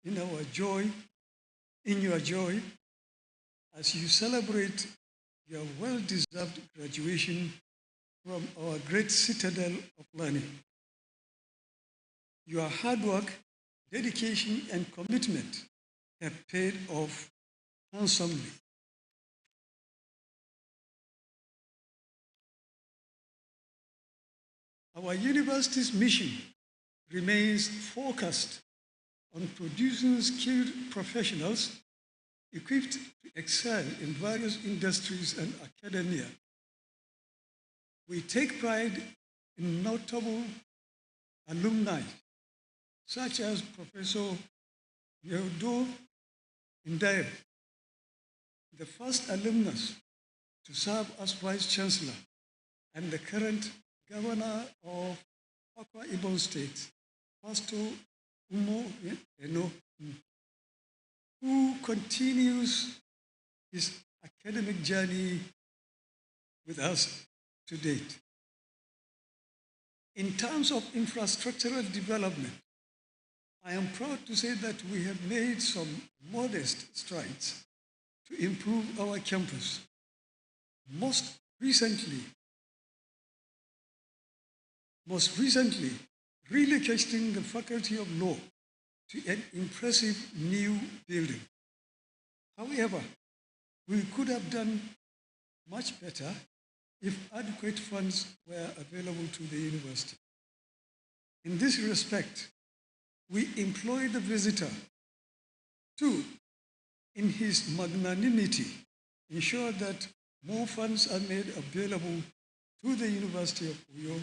in your joy as you celebrate your well-deserved graduation from our great citadel of learning. Your hard work, dedication, and commitment have paid off handsomely. Our university's mission remains focused on producing skilled professionals equipped to excel in various industries and academia. We take pride in notable alumni, such as Professor Yehudo Ndaye, the first alumnus to serve as Vice Chancellor and the current Governor of Akwa Ibom State, Pastor Umo Eno, who continues his academic journey with us to date. In terms of infrastructural development, I am proud to say that we have made some modest strides to improve our campus. Most recently, relocating the Faculty of Law to an impressive new building. However, we could have done much better if adequate funds were available to the university. In this respect, we employ the visitor to, in his magnanimity, ensure that more funds are made available to the University of Uyo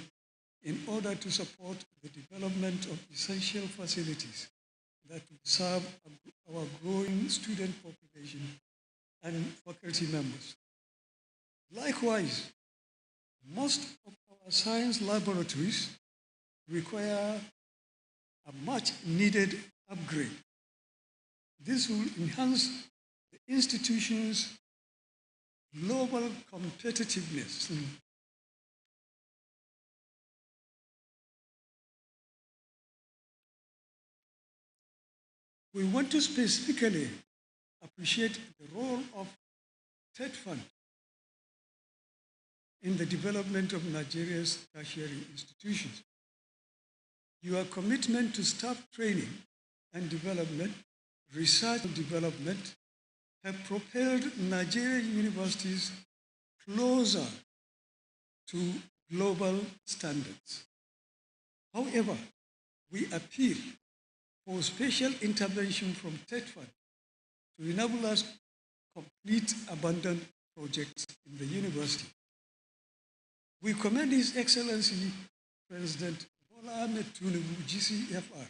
in order to support the development of essential facilities that will serve our growing student population and faculty members. Likewise, most of our science laboratories require a much needed upgrade. This will enhance the institution's global competitiveness. We want to specifically appreciate the role of TETFund in the development of Nigeria's tertiary institutions. Your commitment to staff training and development, research and development, have propelled Nigerian universities closer to global standards. However, we appeal for special intervention from TETFund to enable us to complete abandoned projects in the university. We commend His Excellency President Bola Ahmed Tinubu, GCFR,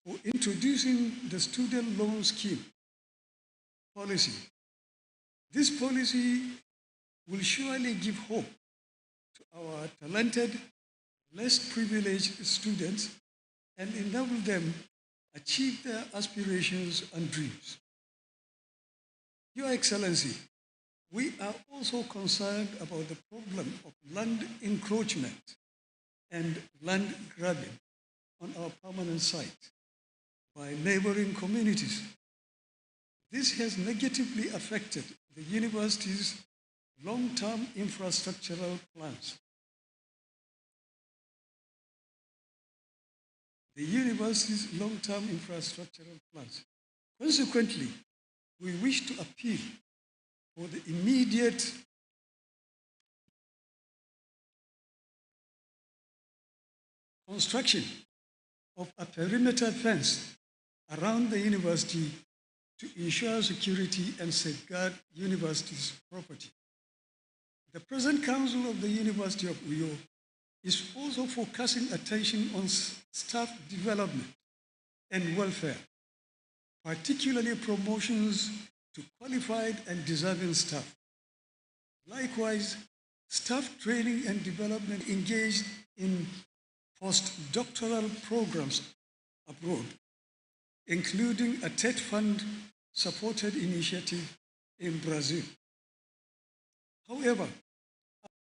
for introducing the student loan scheme policy. This policy will surely give hope to our talented, less privileged students and enable them achieve their aspirations and dreams. Your Excellency, we are also concerned about the problem of land encroachment and land grabbing on our permanent site by neighboring communities. This has negatively affected the university's long-term infrastructural plans. Consequently, we wish to appeal for the immediate construction of a perimeter fence around the university to ensure security and safeguard university's property. The present Council of the University of Uyo is also focusing attention on staff development and welfare, particularly promotions to qualified and deserving staff. Likewise, staff training and development engaged in postdoctoral programs abroad, including a TETFund supported initiative in Brazil. However,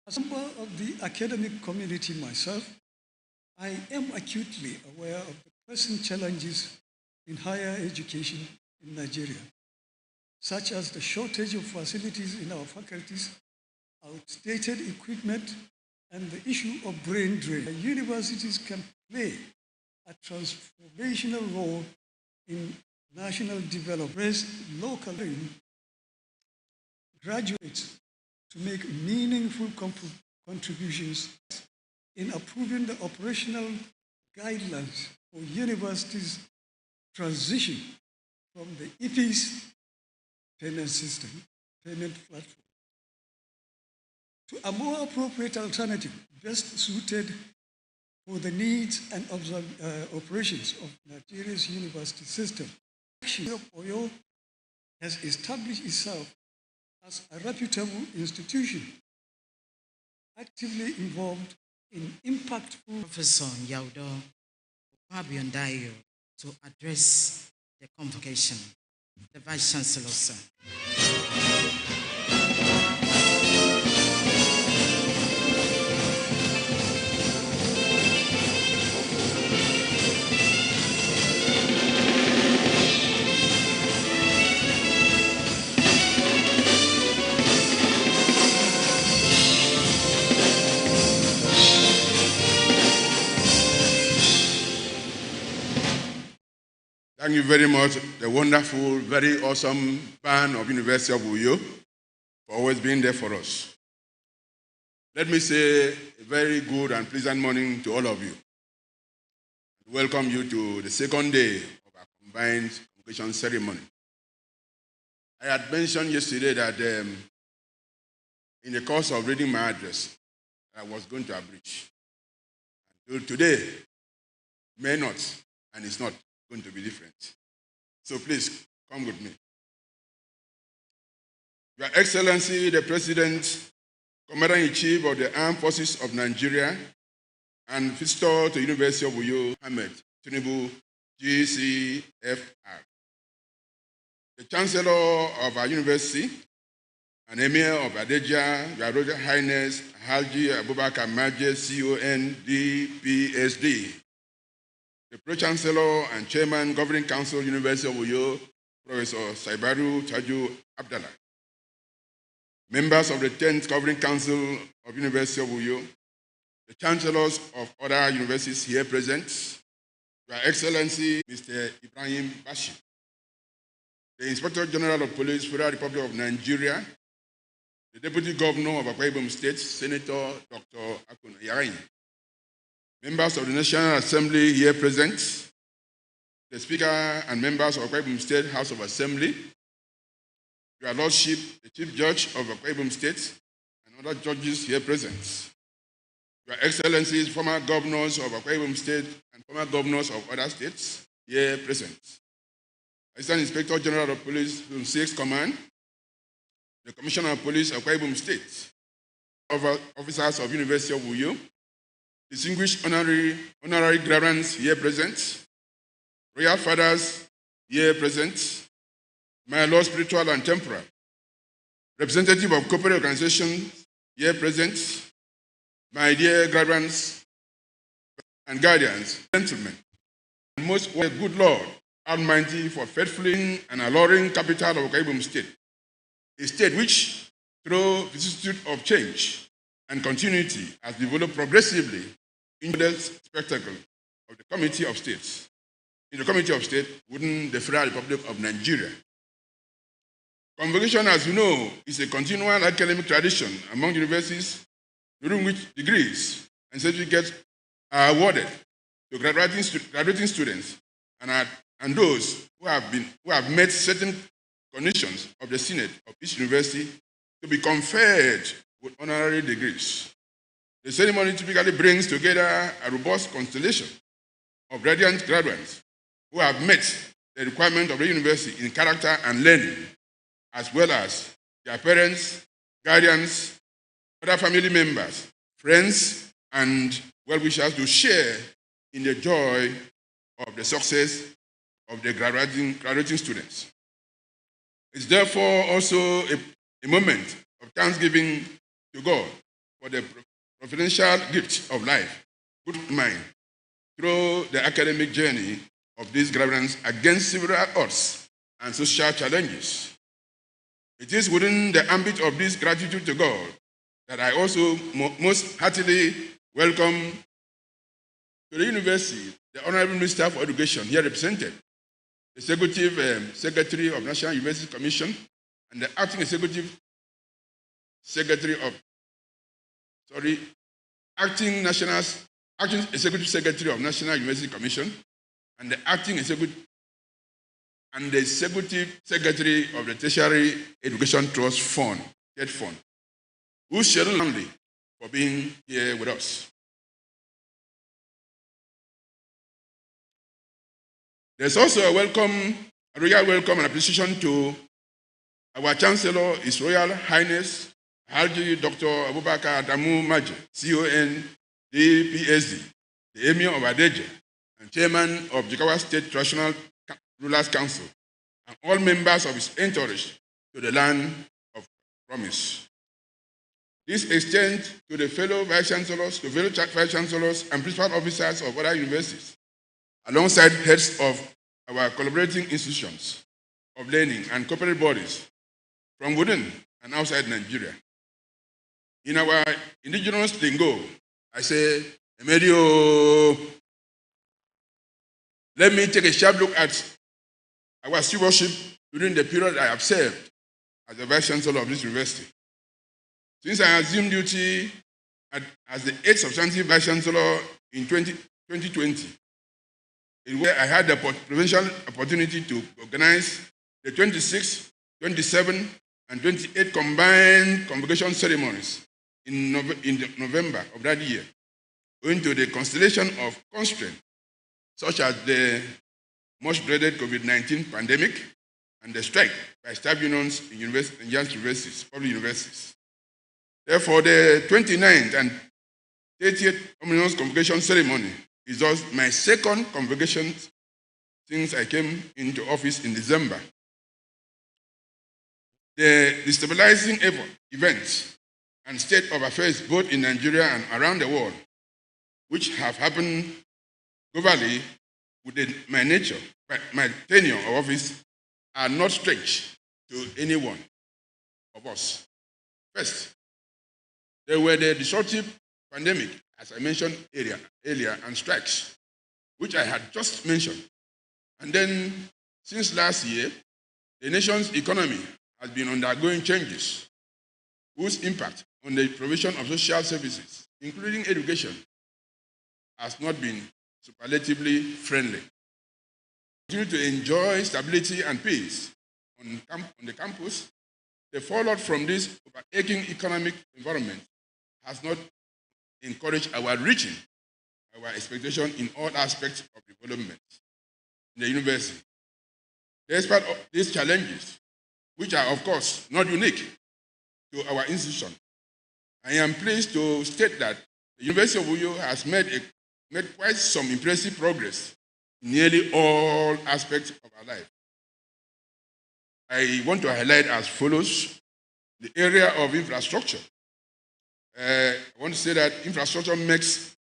as a member of the academic community myself, I am acutely aware of the pressing challenges in higher education in Nigeria, such as the shortage of facilities in our faculties, outdated equipment, and the issue of brain drain. Universities can play a transformational role in national development, raise local graduates to make meaningful contributions in approving the operational guidelines for universities' transition from the EPIS payment platform to a more appropriate alternative best suited for the needs and operations of Nigeria's university system. The of Oyo has established itself as a reputable institution, actively involved in impactful. Professor Yaudo Upabiondayo to address the convocation. The Vice Chancellor, sir. Thank you very much, the wonderful, very awesome band of University of Uyo, for always being there for us. Let me say a very good and pleasant morning to all of you. Welcome you to the second day of our combined convocation ceremony. I had mentioned yesterday that in the course of reading my address, I was going to abridge. Until today, may not, and it's not going to be different. So please, come with me. Your Excellency, the President, Commander-in-Chief of the Armed Forces of Nigeria, and Visitor to University of Uyo, Ahmed Tinubu, GCFR. The Chancellor of our university, and Emir of Adeja, Your Royal Highness Haji Abubakar Maje, CON, DPSD. The Pro-Chancellor and Chairman, Governing Council, University of Uyo, Professor Saibaru Taju Abdallah. Members of the 10th Governing Council of University of Uyo, the Chancellors of other universities here present, Your Excellency, Mr. Ibrahim Bashir, the Inspector General of Police, Federal Republic of Nigeria, the Deputy Governor of Akwa Ibom State, Senator Dr. Akun Yarai, members of the National Assembly here present, the Speaker and members of Akwa Ibom State House of Assembly, Your Lordship, the Chief Judge of Akwa Ibom State, and other judges here present, Your Excellencies, former governors of Akwa Ibom State and former governors of other states here present, Assistant Inspector General of Police, 6th Command, the Commissioner of Police of Akwa Ibom State, officers of University of Uyo, distinguished honorary graduates here present, royal fathers here present, my Lord spiritual and temporal, representative of corporate organizations here present, my dear graduates and guardians, gentlemen, and most good Lord Almighty for faithfully and alluring capital of Akwa Ibom State, a state which, through vicissitude of change and continuity, has developed progressively into the spectacle of the Committee of States. In the Committee of State within the Federal Republic of Nigeria. Convocation, as you know, is a continual academic tradition among universities during which degrees and certificates are awarded to graduating students and those who have met certain conditions of the Senate of each university to be conferred with honorary degrees. The ceremony typically brings together a robust constellation of radiant graduates who have met the requirement of the university in character and learning, as well as their parents, guardians, other family members, friends, and well-wishers to share in the joy of the success of the graduating students. It's therefore also a moment of thanksgiving to God for the providential gift of life, good mind, through the academic journey of these graduates against several odds and social challenges. It is within the ambit of this gratitude to God that I also most heartily welcome to the university the Honorable Minister for Education here represented, the Executive Secretary of National University Commission, and the Acting Executive Secretary of, Acting Executive Secretary of National University Commission, and the Acting Executive and the Executive Secretary of the Tertiary Education Trust Fund, TETFund, who scheduled only for being here with us. There's also a royal welcome and appreciation to our Chancellor, His Royal Highness, Haji Dr. Abubakar Adamu Maje, CON, DPSD, the Emir of Adeje, and Chairman of Jigawa State Traditional Rulers Council, and all members of his entourage to the land of promise. This extends to the fellow Vice-Chancellors, to fellow Vice-Chancellors and principal officers of other universities, alongside heads of our collaborating institutions of learning and corporate bodies from within and outside Nigeria. In our indigenous lingo, I say, Emedio. Let me take a sharp look at our stewardship during the period I have served as the Vice-Chancellor of this university. Since I assumed duty as the 8th substantive Vice-Chancellor in 2020, in where I had the provincial opportunity to organize the 26th, 27th, and 28th combined convocation ceremonies in November of that year, owing to the constellation of constraints such as the much dreaded COVID-19 pandemic and the strike by staff unions in universities, public universities. Therefore, the 29th and 30th Omnibus Convocation Ceremony is just my second convocation since I came into office in December. The destabilizing events and state of affairs both in Nigeria and around the world, which have happened globally within my tenure of office, are not strange to any one of us. First, there were the disruptive pandemic, as I mentioned earlier, and strikes, which I had just mentioned. And then, since last year, the nation's economy has been undergoing changes, whose impact on the provision of social services, including education, has not been superlatively friendly. We continue to enjoy stability and peace on the campus. The fallout from this overaching economic environment has not encouraged our reaching our expectation in all aspects of development in the university. Despite these challenges, which are of course not unique to our institution, I am pleased to state that the University of Uyo has made quite some impressive progress in nearly all aspects of our life. I want to highlight as follows the area of infrastructure. I want to say that infrastructure makes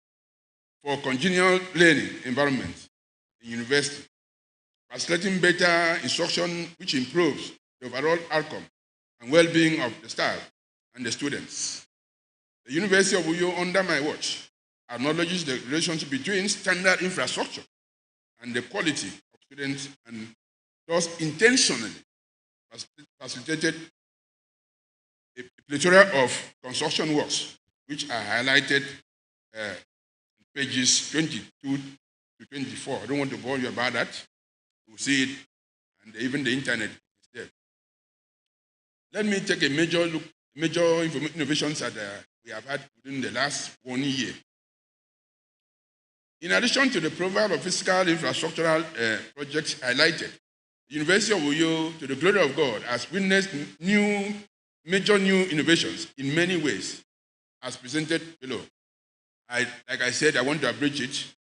for congenial learning environment in university, facilitating better instruction which improves the overall outcome and well-being of the staff and the students. The University of Uyo, under my watch, acknowledges the relationship between standard infrastructure and the quality of students, and thus intentionally facilitated a plethora of construction works, which are highlighted pages 22 to 24. I don't want to bore you about that. You'll see it, and even the internet is there. Let me take a major look, major innovations that we have had within the last 1 year. In addition to the provision of physical infrastructural projects highlighted, the University of Uyo, to the glory of God, has witnessed major new innovations in many ways, as presented below. Like I said, I want to abridge it.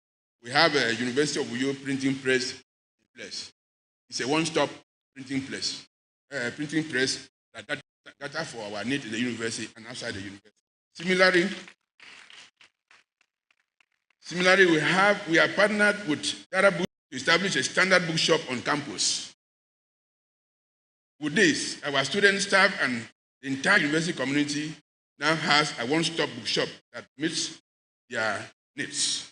We have a University of Uyo printing press in place. It's a one-stop printing press that data for our need in the university and outside the university. Similarly, we are partnered with Data Books to establish a standard bookshop on campus. With this, our student staff and the entire university community now has a one-stop bookshop that meets their needs.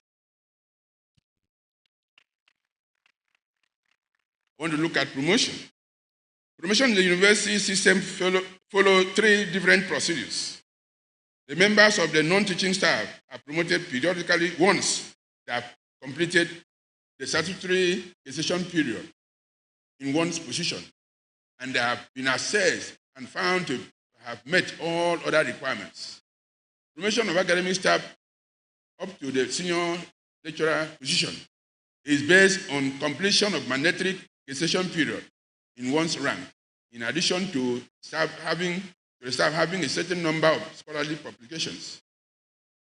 I want to look at promotion. Promotion in the university system follow three different procedures. The members of the non-teaching staff are promoted periodically once they have completed the statutory decision period in one's position, and they have been assessed and found to have met all other requirements. Promotion of academic staff up to the senior lecturer position is based on completion of mandatory decision period in one's rank, in addition to the staff having a certain number of scholarly publications.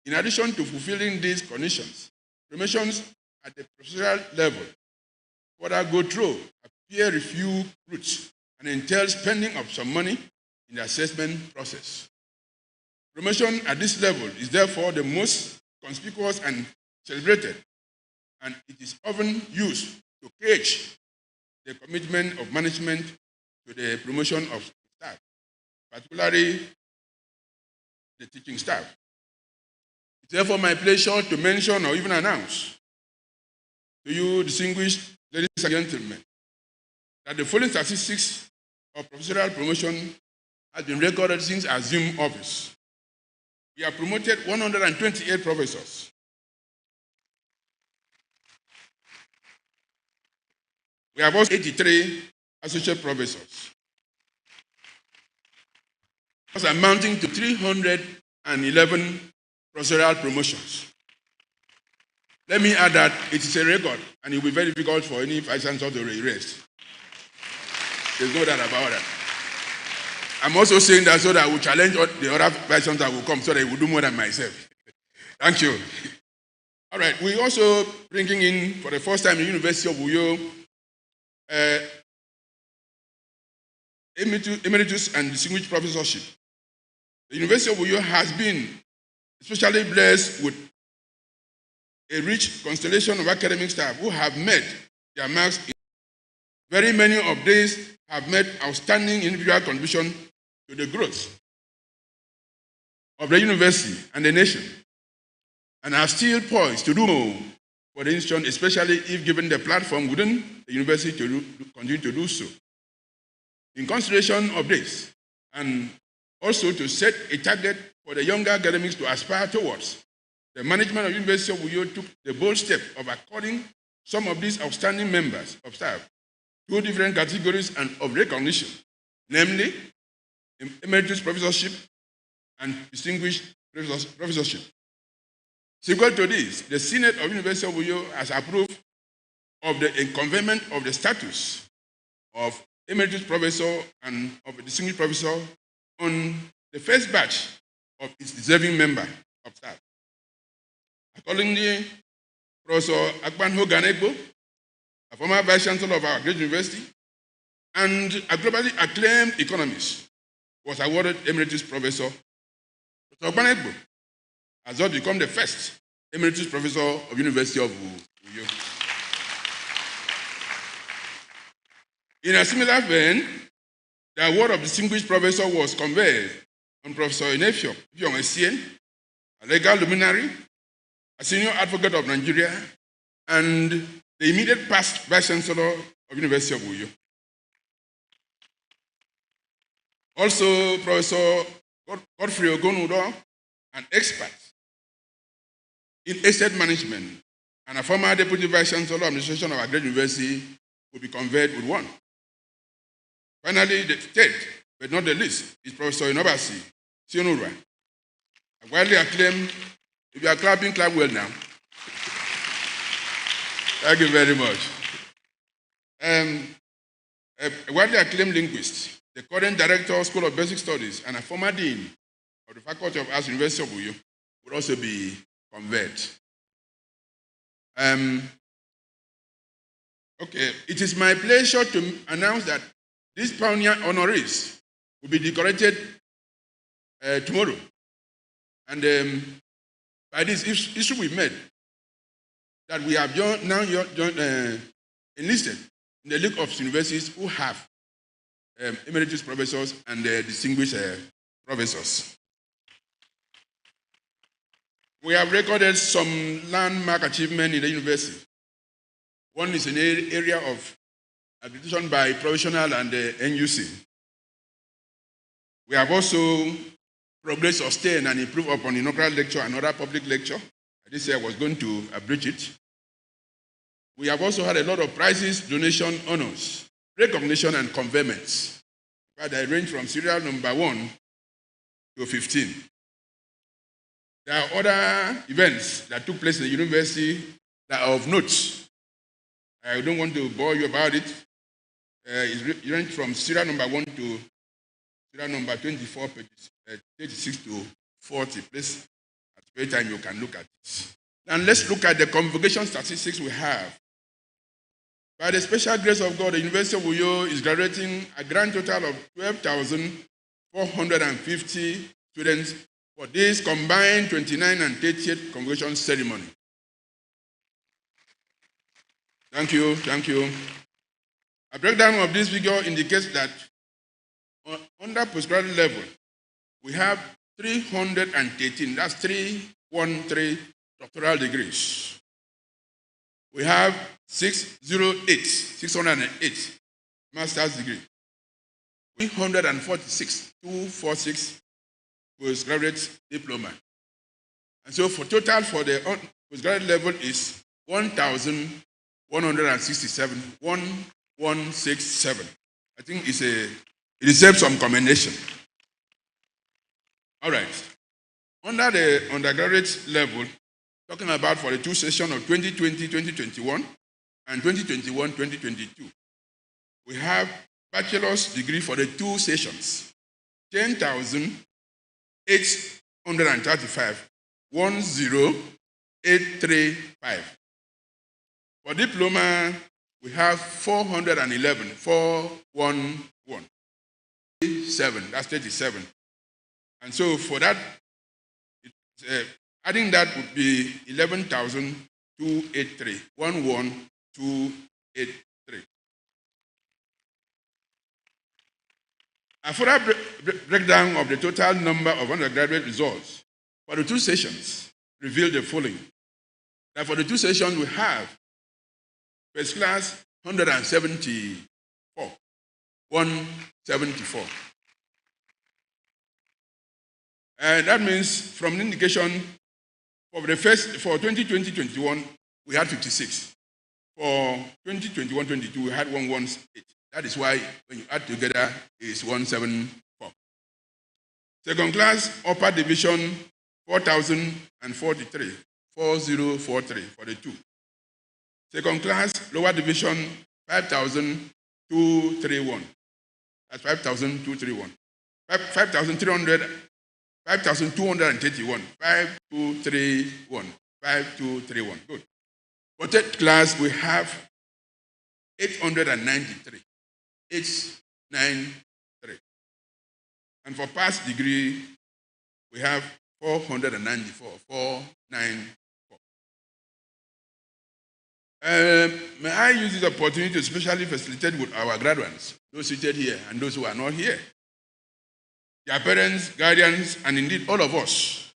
In addition to fulfilling these conditions, promotions at the professional level further go through a peer review route and entail spending of some money in the assessment process. Promotion at this level is therefore the most conspicuous and celebrated, and it is often used to gauge the commitment of management to the promotion of staff, particularly the teaching staff. It's therefore my pleasure to mention or even announce to you, distinguished ladies and gentlemen, that the following statistics of professional promotion has been recorded since I assumed office. We have promoted 128 professors. We have also 83 associate professors, thus amounting to 311 professorial promotions. Let me add that it is a record, and it will be very difficult for any vice chancellor to erase. There's no doubt about that. I'm also saying that so that I will challenge the other vice chancellors that will come, so that they will do more than myself. Thank you. All right, we're also bringing in, for the first time, the University of Uyo, emeritus and distinguished professorship. The University of Uyo has been especially blessed with a rich constellation of academic staff who have made their marks. Very many of these have made outstanding individual contribution to the growth of the university and the nation, and are still poised to do more for the institution, especially if given the platform within the university to continue to do so. In consideration of this, and also to set a target for the younger academics to aspire towards. The management of University of Uyo took the bold step of according some of these outstanding members of staff two different categories and of recognition, namely emeritus professorship and distinguished professorship. Sequel to this, the Senate of University of Uyo has approved of the conferment of the status of emeritus professor and of a distinguished professor on the first batch of its deserving member of staff. Accordingly, Professor Akpanho Ganegbo, a former vice chancellor of our great university and a globally acclaimed economist, was awarded emeritus professor. Professor Ganegbo has thus become the first emeritus professor of University of Uyo. In a similar vein, the award of distinguished professor was conferred on Professor Inefio Esien, a legal luminary, a senior advocate of Nigeria, and the immediate past vice chancellor of University of Uyo. Also, Professor Godfrey Ogonudo, an expert in estate management and a former deputy vice chancellor of administration of our great university, will be conferred with one. Finally, the third, but not the least, is Professor Inobasi Sionura, a widely acclaimed. If you are clapping, clap well now. Thank you very much. A widely acclaimed linguist, the current director of School of Basic Studies, and a former dean of the Faculty of Arts, University of Uyo, will also be conferred. Okay, it is my pleasure to announce that these pioneer honorees will be decorated tomorrow. And by this, it should be made that we have now enlisted in the League of Universities who have emeritus professors and distinguished professors. We have recorded some landmark achievement in the university. One is in the area of accreditation by professional and NUC. We have also progressed, sustained, and improved upon inaugural lecture and other public lecture. This year I was going to abridge it. We have also had a lot of prizes, donation, honors, recognition, and conferments. They range from serial number 1 to 15. There are other events that took place in the university that are of note. I don't want to bore you about it. It ranges from serial number 1 to serial number 24, pages 36 to 40. Please, at spare time, you can look at it. And let's look at the convocation statistics we have. By the special grace of God, the University of Uyo is graduating a grand total of 12,450 students for this combined 29th and 30th Convocation ceremony. Thank you, thank you. A breakdown of this figure indicates that under postgraduate level, we have 313, that's 313 doctoral degrees. We have 608 master's degree. 246 postgraduate diploma. And so for total for the postgraduate level is 1,167, 1167. I think it deserves some commendation. All right. Under the undergraduate level, talking about for the two sessions of 2020-2021 and 2021-2022, we have bachelor's degree for the two sessions, 10,835, 10835. For diploma, we have 411, 411. 7, that's 37. And so for that, adding that would be 11,283, 11283. A further breakdown of the total number of undergraduate results for the two sessions revealed the following. That for the two sessions we have first class 174. And that means from the indication for 2020-21, we had 56. For 2021-22, we had 118. That is why when you add together, it's 174. Second class, upper division, 4,043, 4043 for the two. Second class, lower division, 5,231. That's 5,231. 5,231, 5231, 5231. Good. For third class, we have 893. 893. And for past degree, we have 494. 494. May I use this opportunity to especially facilitate with our graduates, those seated here and those who are not here, their parents, guardians, and indeed all of us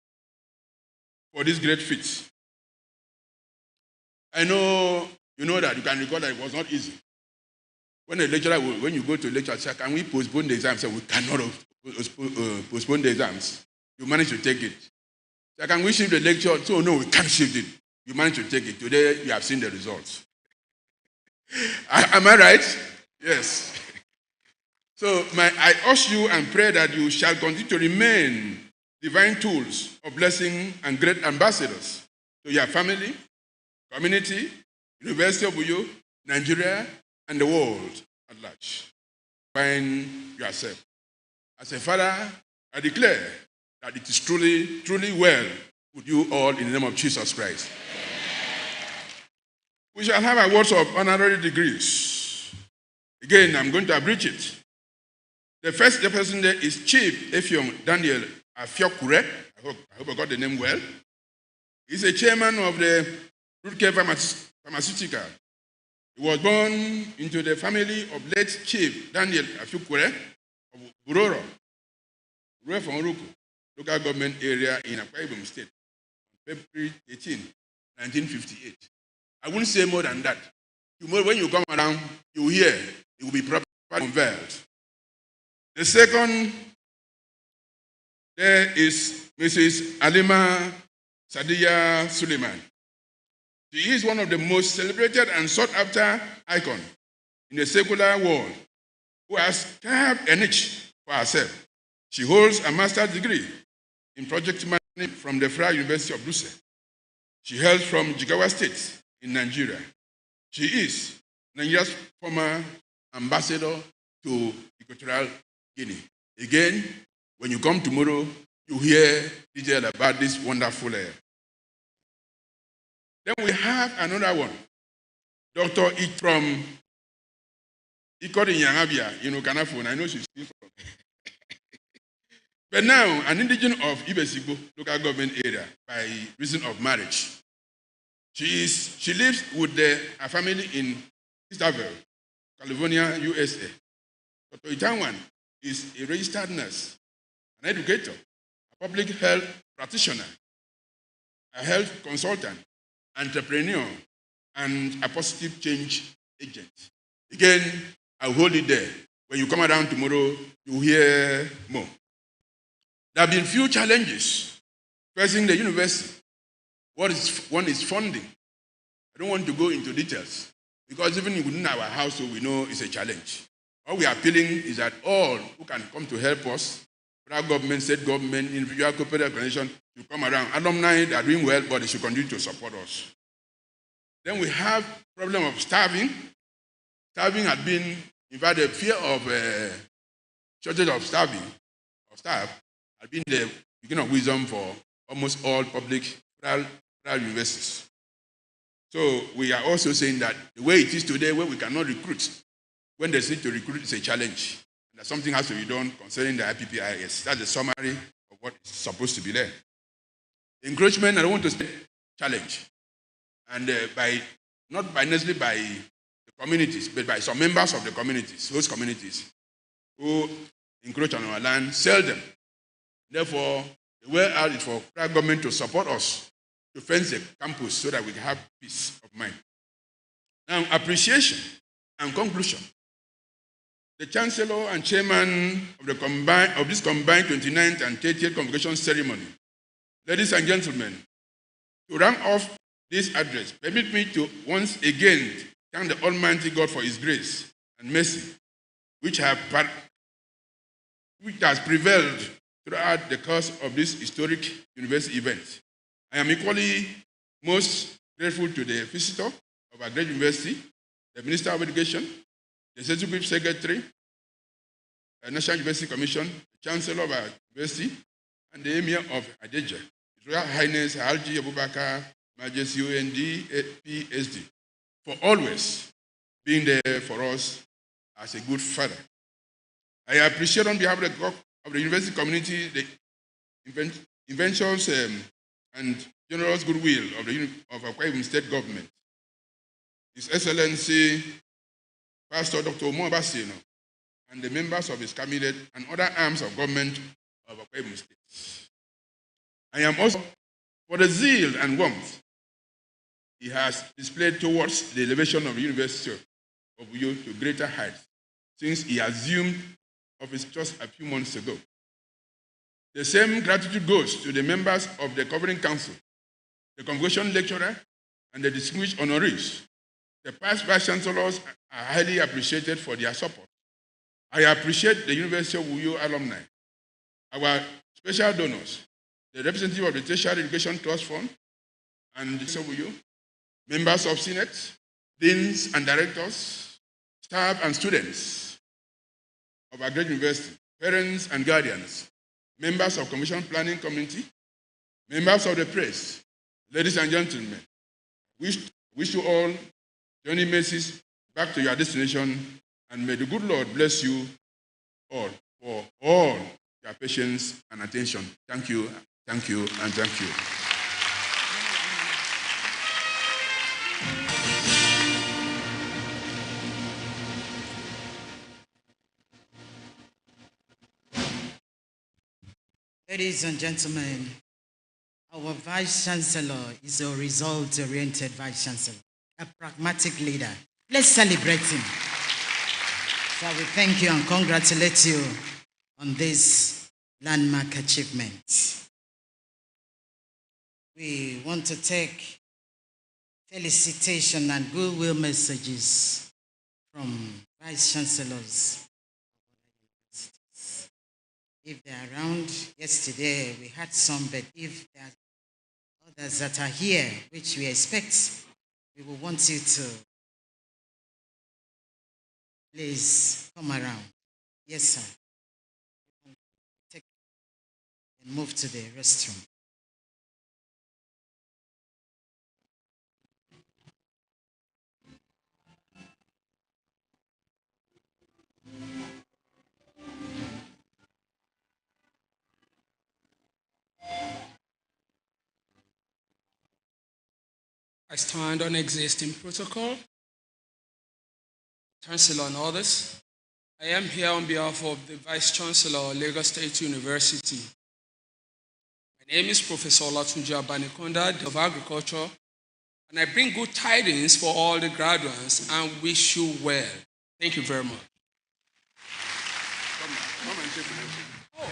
for this great feat. I know you know that you can recall that it was not easy. When a lecturer, when you go to a lecture, say, can we postpone the exams? Say, we cannot postpone the exams. You manage to take it. Say, can we shift the lecture? So no, we can't shift it. You manage to take it. Today, you have seen the results. Am I right? Yes. So I urge you and pray that you shall continue to remain divine tools of blessing and great ambassadors to your family, community, University of Uyo, Nigeria, and the world at large. Find yourself. As a father, I declare that it is truly, truly well with you all in the name of Jesus Christ. We shall have awards of honorary degrees. Again, I'm going to abridge it. The first person there is Chief Effiong Daniel Afiokure. I hope I got the name well. He's a chairman of the Rootcare Pharmaceutical. He was born into the family of late Chief Daniel Afiokure of Buroro, from Oruku, local government area in Akwa Ibom State, February 18, 1958. I wouldn't say more than that. When you come around, you will hear it will be properly unveiled. The second, there is Mrs. Alima Sadiya Suleiman. She is one of the most celebrated and sought-after icons in the secular world who has carved a niche for herself. She holds a master's degree in project management from the Federal University of Duse. She hails from Jigawa State in Nigeria. She is Nigeria's former ambassador to Equatorial Guinea. Again, when you come tomorrow, you hear detail about this wonderful air. Then we have another one, Dr. from Ikori Nyangabia, Kanafon. I know she's still from. But now, an indigenous of Ibesibo, local government area, by reason of marriage. She lives with her family in Easterville, California, USA. Dr. Itanwan is a registered nurse, an educator, a public health practitioner, a health consultant, entrepreneur, and a positive change agent. Again, I'll hold it there. When you come around tomorrow, you'll hear more. There have been few challenges facing the university. One is funding. I don't want to go into details because even within our household, we know it's a challenge. What we are appealing is that all who can come to help us, federal government, state government, individual corporate organizations, to come around. Alumni are doing well, but they should continue to support us. Then we have problem of starving. Starving had been, in fact, the fear of shortage of staff had been the beginning of wisdom for almost all public federal universities. So we are also saying that the way it is today, where we cannot recruit, when there's need to recruit, is a challenge. And that something has to be done concerning the IPPIS. That's the summary of what is supposed to be there. Encroachment, I don't want to say challenge. And not necessarily by the communities, but by some members of the communities, host communities, who encroach on our land, sell them. Therefore, the way out is for federal government to support us to fence the campus so that we can have peace of mind. Now, appreciation and conclusion. the Chancellor and Chairman of this combined 29th and 30th Convocation ceremony. Ladies and gentlemen, to round off this address, permit me to once again thank the Almighty God for His grace and mercy, which has prevailed throughout the course of this historic university event. I am equally most grateful to the visitor of our great university, the Minister of Education, the Executive Secretary, the National University Commission, the Chancellor of our university, and the Emir of Adeja, His Royal Highness Alji Abubakar, Majesty UND, PSD, for always being there for us as a good father. I appreciate on behalf of the university community the inventions and generous goodwill of Akwa Ibom State Government. His Excellency Pastor Dr. Omo Basino and the members of his cabinet and other arms of government of Akwa Ibom State. I am also for the zeal and warmth he has displayed towards the elevation of the University of Uyo to greater heights since he assumed office just a few months ago. The same gratitude goes to the members of the Governing Council, the Convocation Lecturer, and the distinguished honorees. The past Vice Chancellors are highly appreciated for their support. I appreciate the University of Uyo alumni, our special donors, the representative of the Tertiary Education Trust Fund, and the Uyo, members of Senate, deans and directors, staff and students of our great university, parents and guardians, members of Commission Planning Committee, members of the press, ladies and gentlemen, wish you all journey mercies back to your destination, and may the good Lord bless you all for all your patience and attention. Thank you, and thank you. Ladies and gentlemen, our Vice Chancellor is a result-oriented Vice Chancellor, a pragmatic leader. Let's celebrate him. So we thank you and congratulate you on this landmark achievement. We want to take felicitation and goodwill messages from Vice Chancellors. If they're around, yesterday we had some, but if there are others that are here, which we expect, we will want you to please come around. Yes, sir. Take and move to the restroom. I stand on existing protocol, Chancellor and others. I am here on behalf of the Vice Chancellor of Lagos State University. My name is Professor Olatunji Abanikonda of Agriculture, and I bring good tidings for all the graduates and wish you well. Thank you very much. Come and take it. Oh.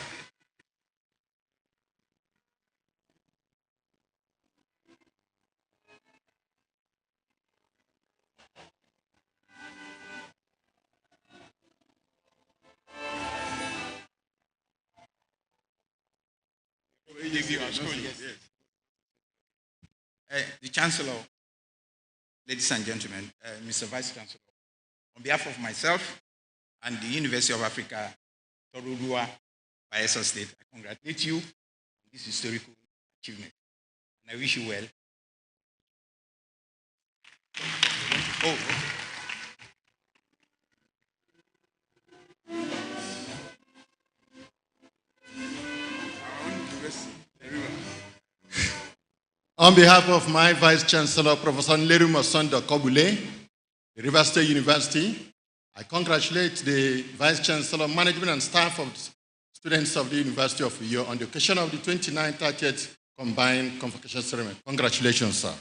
The Chancellor, ladies and gentlemen, Mr. Vice Chancellor, on behalf of myself and the University of Africa, Torodua, Bayelsa State, I congratulate you on this historical achievement, and I wish you well. Oh, okay. On behalf of my Vice Chancellor, Professor Nleru Mosondo Kobule, River State University, I congratulate the Vice Chancellor, management and staff of students of the University of Uyo on the occasion of the 29th, 30th Combined Convocation Ceremony. Congratulations, sir.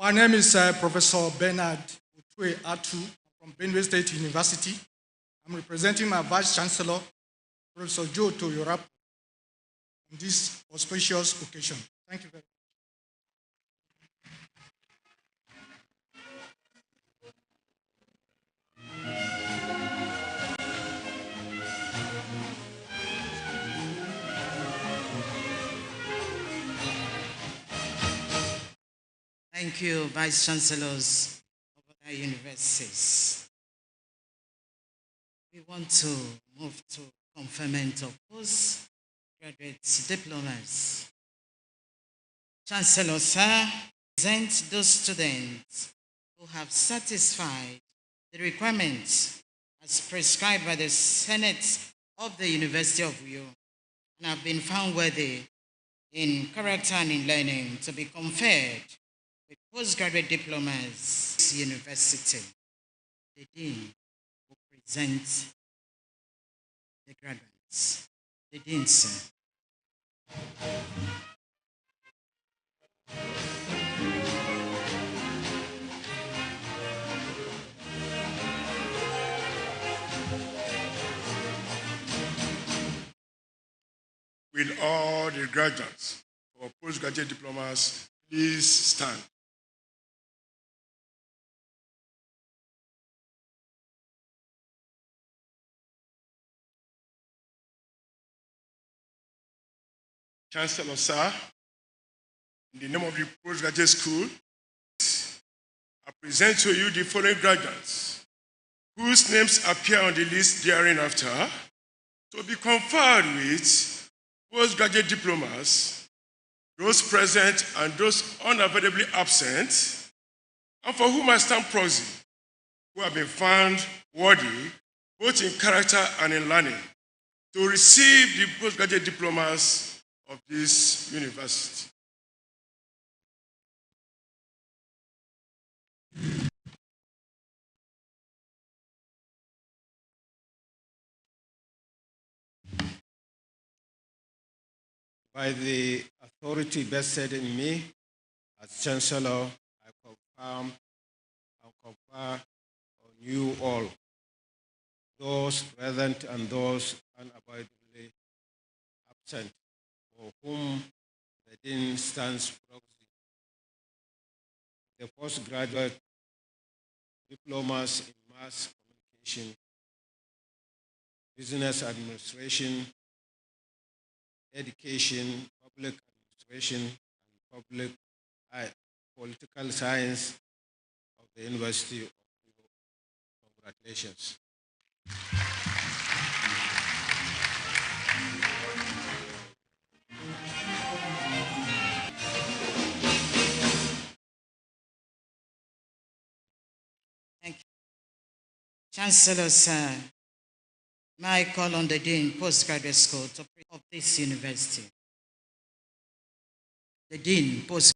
My name is Professor Bernard Utwe Atu from Benue State University. I'm representing my Vice Chancellor, Professor Joe Toyorap, on this auspicious occasion. Thank you very much. Thank you, Vice Chancellors of other universities. We want to move to conferment of postgraduate diplomas. Chancellor, sir, present those students who have satisfied the requirements as prescribed by the Senate of the University of Uyo and have been found worthy in character and in learning to be conferred with postgraduate diplomas at this university. The Dean will present the graduates. The Dean, sir. Will all the graduates or postgraduate diplomas please stand? Chancellor, sir, in the name of the postgraduate school, I present to you the following graduates whose names appear on the list hereinafter to be conferred with postgraduate diplomas, those present and those unavoidably absent, and for whom I stand proxy, who have been found worthy, both in character and in learning, to receive the postgraduate diplomas of this university. By the authority vested in me as Chancellor, I confirm and confer on you all, those present and those unavoidably absent, for whom the Dean stands proxy, the postgraduate diplomas in mass communication, business administration, education, public administration, and political science of the University of Uyo. Congratulations. Thank you. Chancellor, sir, may I call on the Dean Postgraduate School of this university? The Dean Post.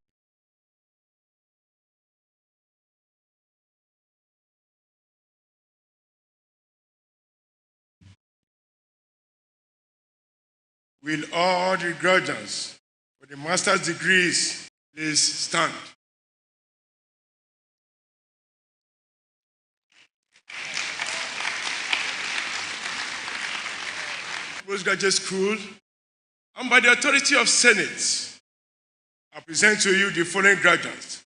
Will all the graduates for the master's degrees please stand? Postgraduate school, and by the authority of Senate, I present to you the following graduates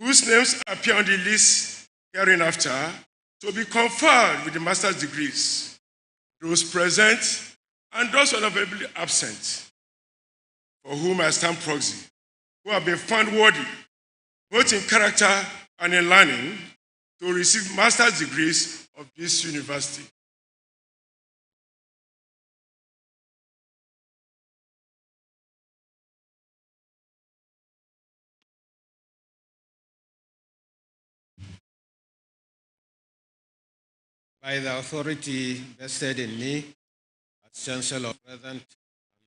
whose names appear on the list hereinafter to be conferred with the master's degrees, those present and those unavoidably absent, for whom I stand proxy, who have been found worthy, both in character and in learning, to receive master's degrees of this university. By the authority vested in me as Chancellor, present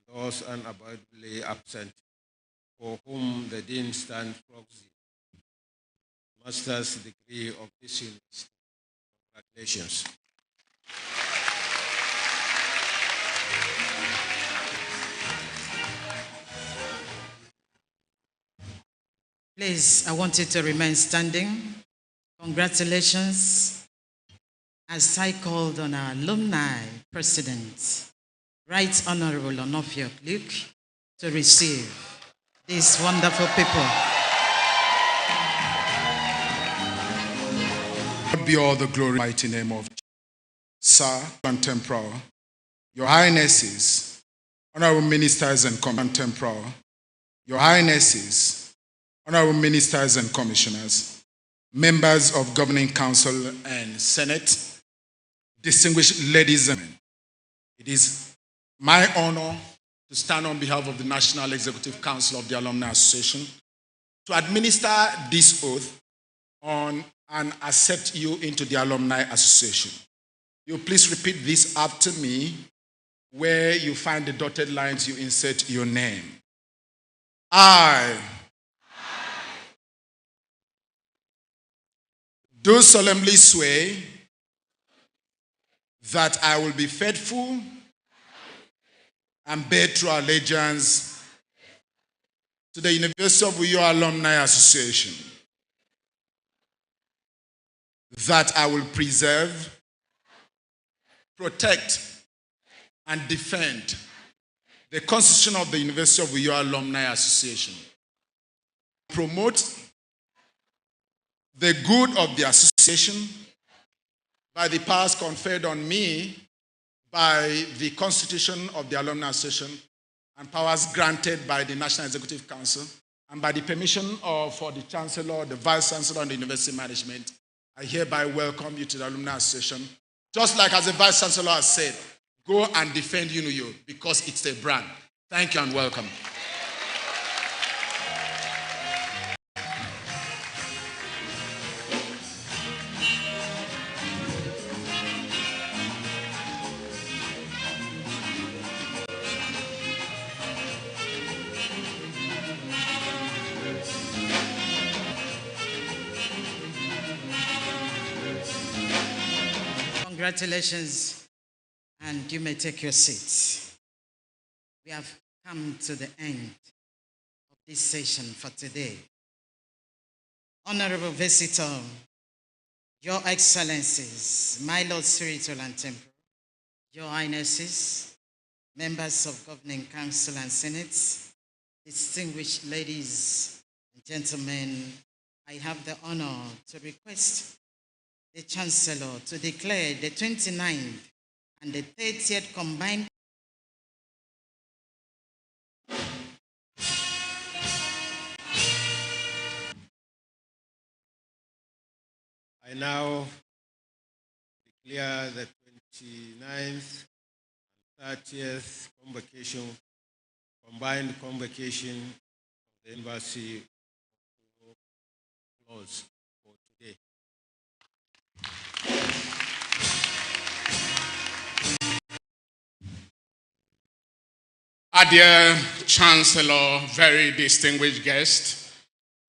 and those unavoidably absent, for whom the Dean stands proxy, master's degree of this university. Congratulations. Please, I want you to remain standing. Congratulations. As I called on our alumni president, Right Honorable Onofio Luke, to receive these wonderful people. God be all the glory, mighty name of Jesus. Sir and Temporal, Your Highnesses, Honorable Ministers and Temporal, Your Highnesses, Honorable Ministers and Commissioners, members of Governing Council and Senate, distinguished ladies and gentlemen, it is my honor to stand on behalf of the National Executive Council of the Alumni Association to administer this oath on and accept you into the Alumni Association. You please repeat this after me. Where you find the dotted lines, you insert your name. I do solemnly swear that I will be faithful and bear true allegiance to the University of Uyo Alumni Association, that I will preserve, protect, and defend the Constitution of the University of Uyo Alumni Association, promote the good of the association by the powers conferred on me by the Constitution of the Alumni Association and powers granted by the National Executive Council, and by the permission for the Chancellor, the Vice Chancellor, and the University Management, I hereby welcome you to the Alumni Association. Just like as the Vice Chancellor has said, go and defend UNUYO because it's a brand. Thank you and welcome. Congratulations, and you may take your seats. We have come to the end of this session for today. Honorable Visitor, Your Excellencies, my Lord Spiritual and Temporal, Your Highnesses, members of Governing Council and Senate, distinguished ladies and gentlemen, I have the honor to request the Chancellor to declare the 29th and the 30th combined I now declare the 29th and 30th convocation, combined convocation of the University of closed for today. Our dear Chancellor, very distinguished guests,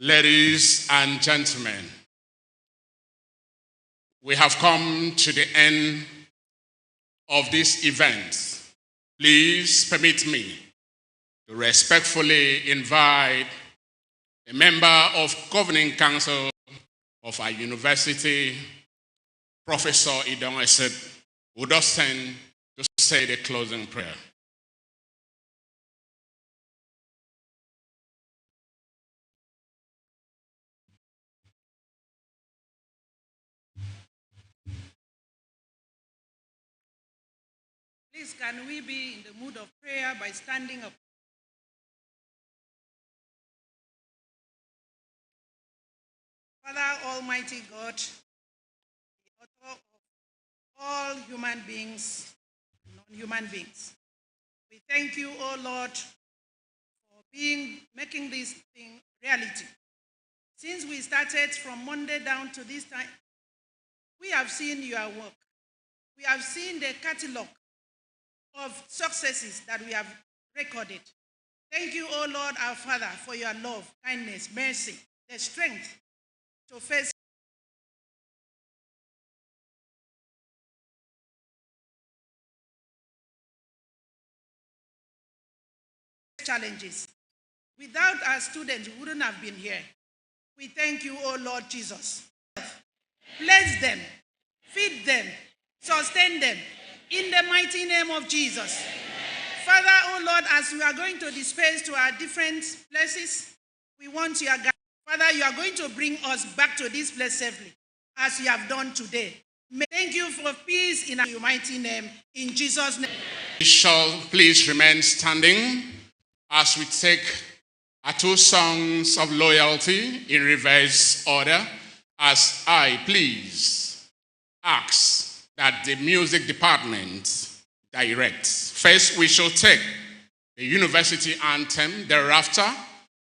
ladies and gentlemen, we have come to the end of this event. Please permit me to respectfully invite a member of Governing Council of our university, Professor Idon Esed, who does stand to say the closing prayer. Please, can we be in the mood of prayer by standing up? Father, Almighty God, the author of all human beings, non-human beings, we thank you, O Lord, for making this thing reality. Since we started from Monday down to this time, we have seen your work. We have seen the catalog of successes that we have recorded. Thank you, O Lord, our Father, for your love, kindness, mercy, the strength to face challenges. Without our students, we wouldn't have been here. We thank you, O Lord Jesus. Bless them, feed them, sustain them, in the mighty name of Jesus. Father, O Lord, as we are going to disperse to our different places, we want your guidance. Father, you are going to bring us back to this place safely, as you have done today. Thank you for peace in your mighty name, in Jesus' name. We shall please remain standing as we take our two songs of loyalty in reverse order, as I please ask that the music department directs. First, we shall take the university anthem. Thereafter,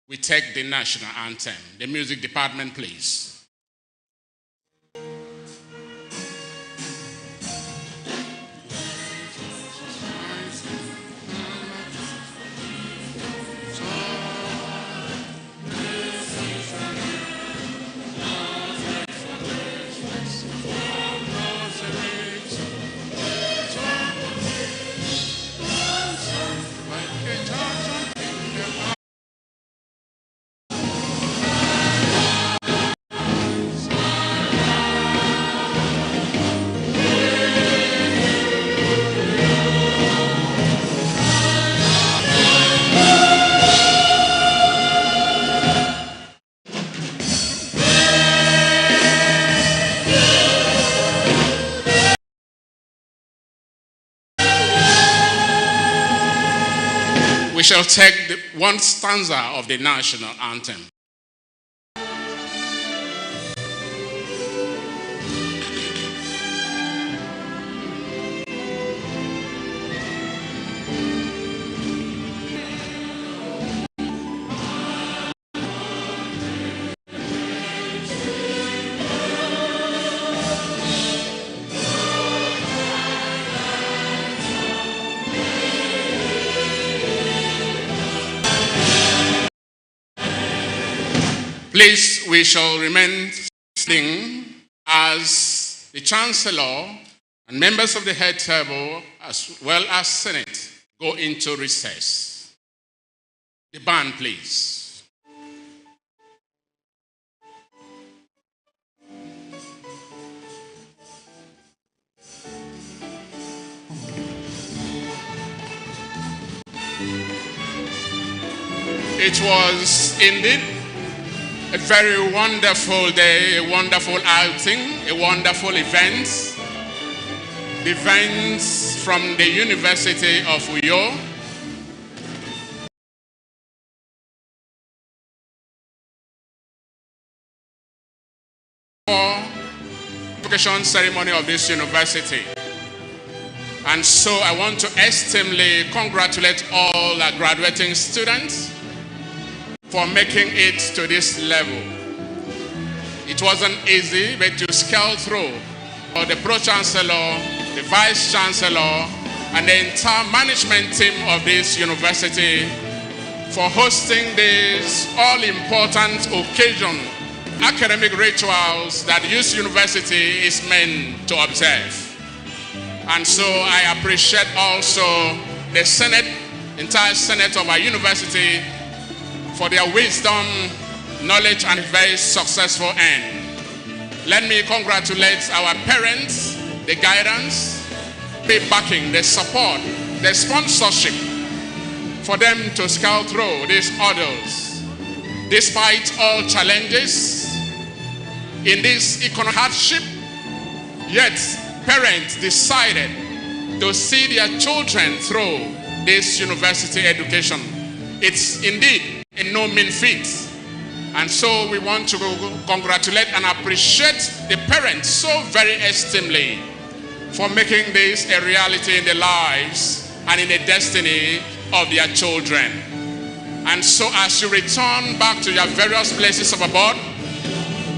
we take the national anthem. The music department, please. We shall take one stanza of the national anthem. Please, we shall remain standing as the Chancellor and members of the head table, as well as Senate, go into recess. The band, please. It was indeed a very wonderful day, a wonderful outing, a wonderful event. The events from the University of Uyo. For the convocation ceremony of this university. And so I want to esteemadly congratulate all our graduating students for making it to this level. It wasn't easy, but to scale through. The Pro-Chancellor, the Vice-Chancellor, and the entire management team of this university for hosting this all-important occasion, academic rituals that this university is meant to observe. And so I appreciate also the Senate, entire Senate of our university, for their wisdom, knowledge, and very successful end. Let me congratulate our parents, the guidance, the backing, the support, the sponsorship for them to scale through these hurdles. Despite all challenges in this economic hardship, yet parents decided to see their children through this university education. It's indeed a no mean feat. And so we want to congratulate and appreciate the parents so very esteemadly for making this a reality in their lives and in the destiny of their children. And so as you return back to your various places of abode,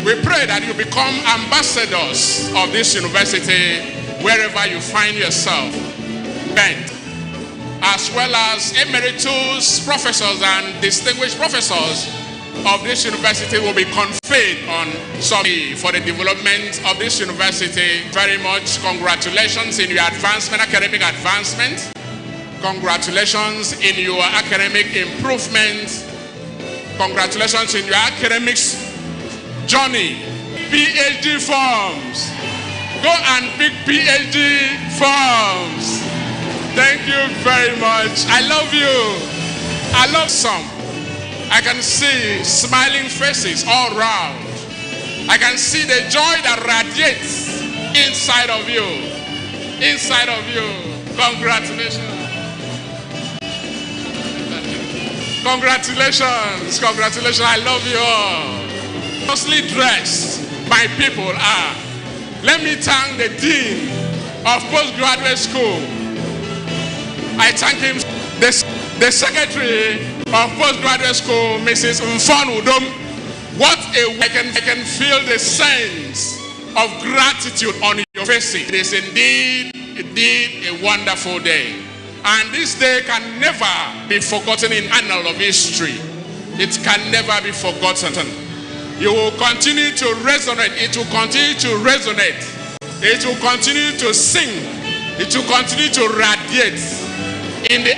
we pray that you become ambassadors of this university wherever you find yourself bent, as well as emeritus professors and distinguished professors of this university will be conferred on Sunday for the development of this university. Very much congratulations in your advancement, academic advancement. Congratulations in your academic improvement. Congratulations in your academics journey. PhD forms. Go and pick PhD forms. Thank you very much. I love you. I love some. I can see smiling faces all around. I can see the joy that radiates inside of you. Inside of you. Congratulations. Congratulations. Congratulations. I love you all. Mostly dressed, my people are. Let me thank the Dean of Postgraduate School. I thank him. The Secretary of Postgraduate School, Mrs. Mfon Udom. What a I can feel the sense of gratitude on your faces. It is indeed a wonderful day. And this day can never be forgotten in annal of history. It can never be forgotten. You will continue to resonate. It will continue to resonate. It will continue to sing. It will continue to radiate in the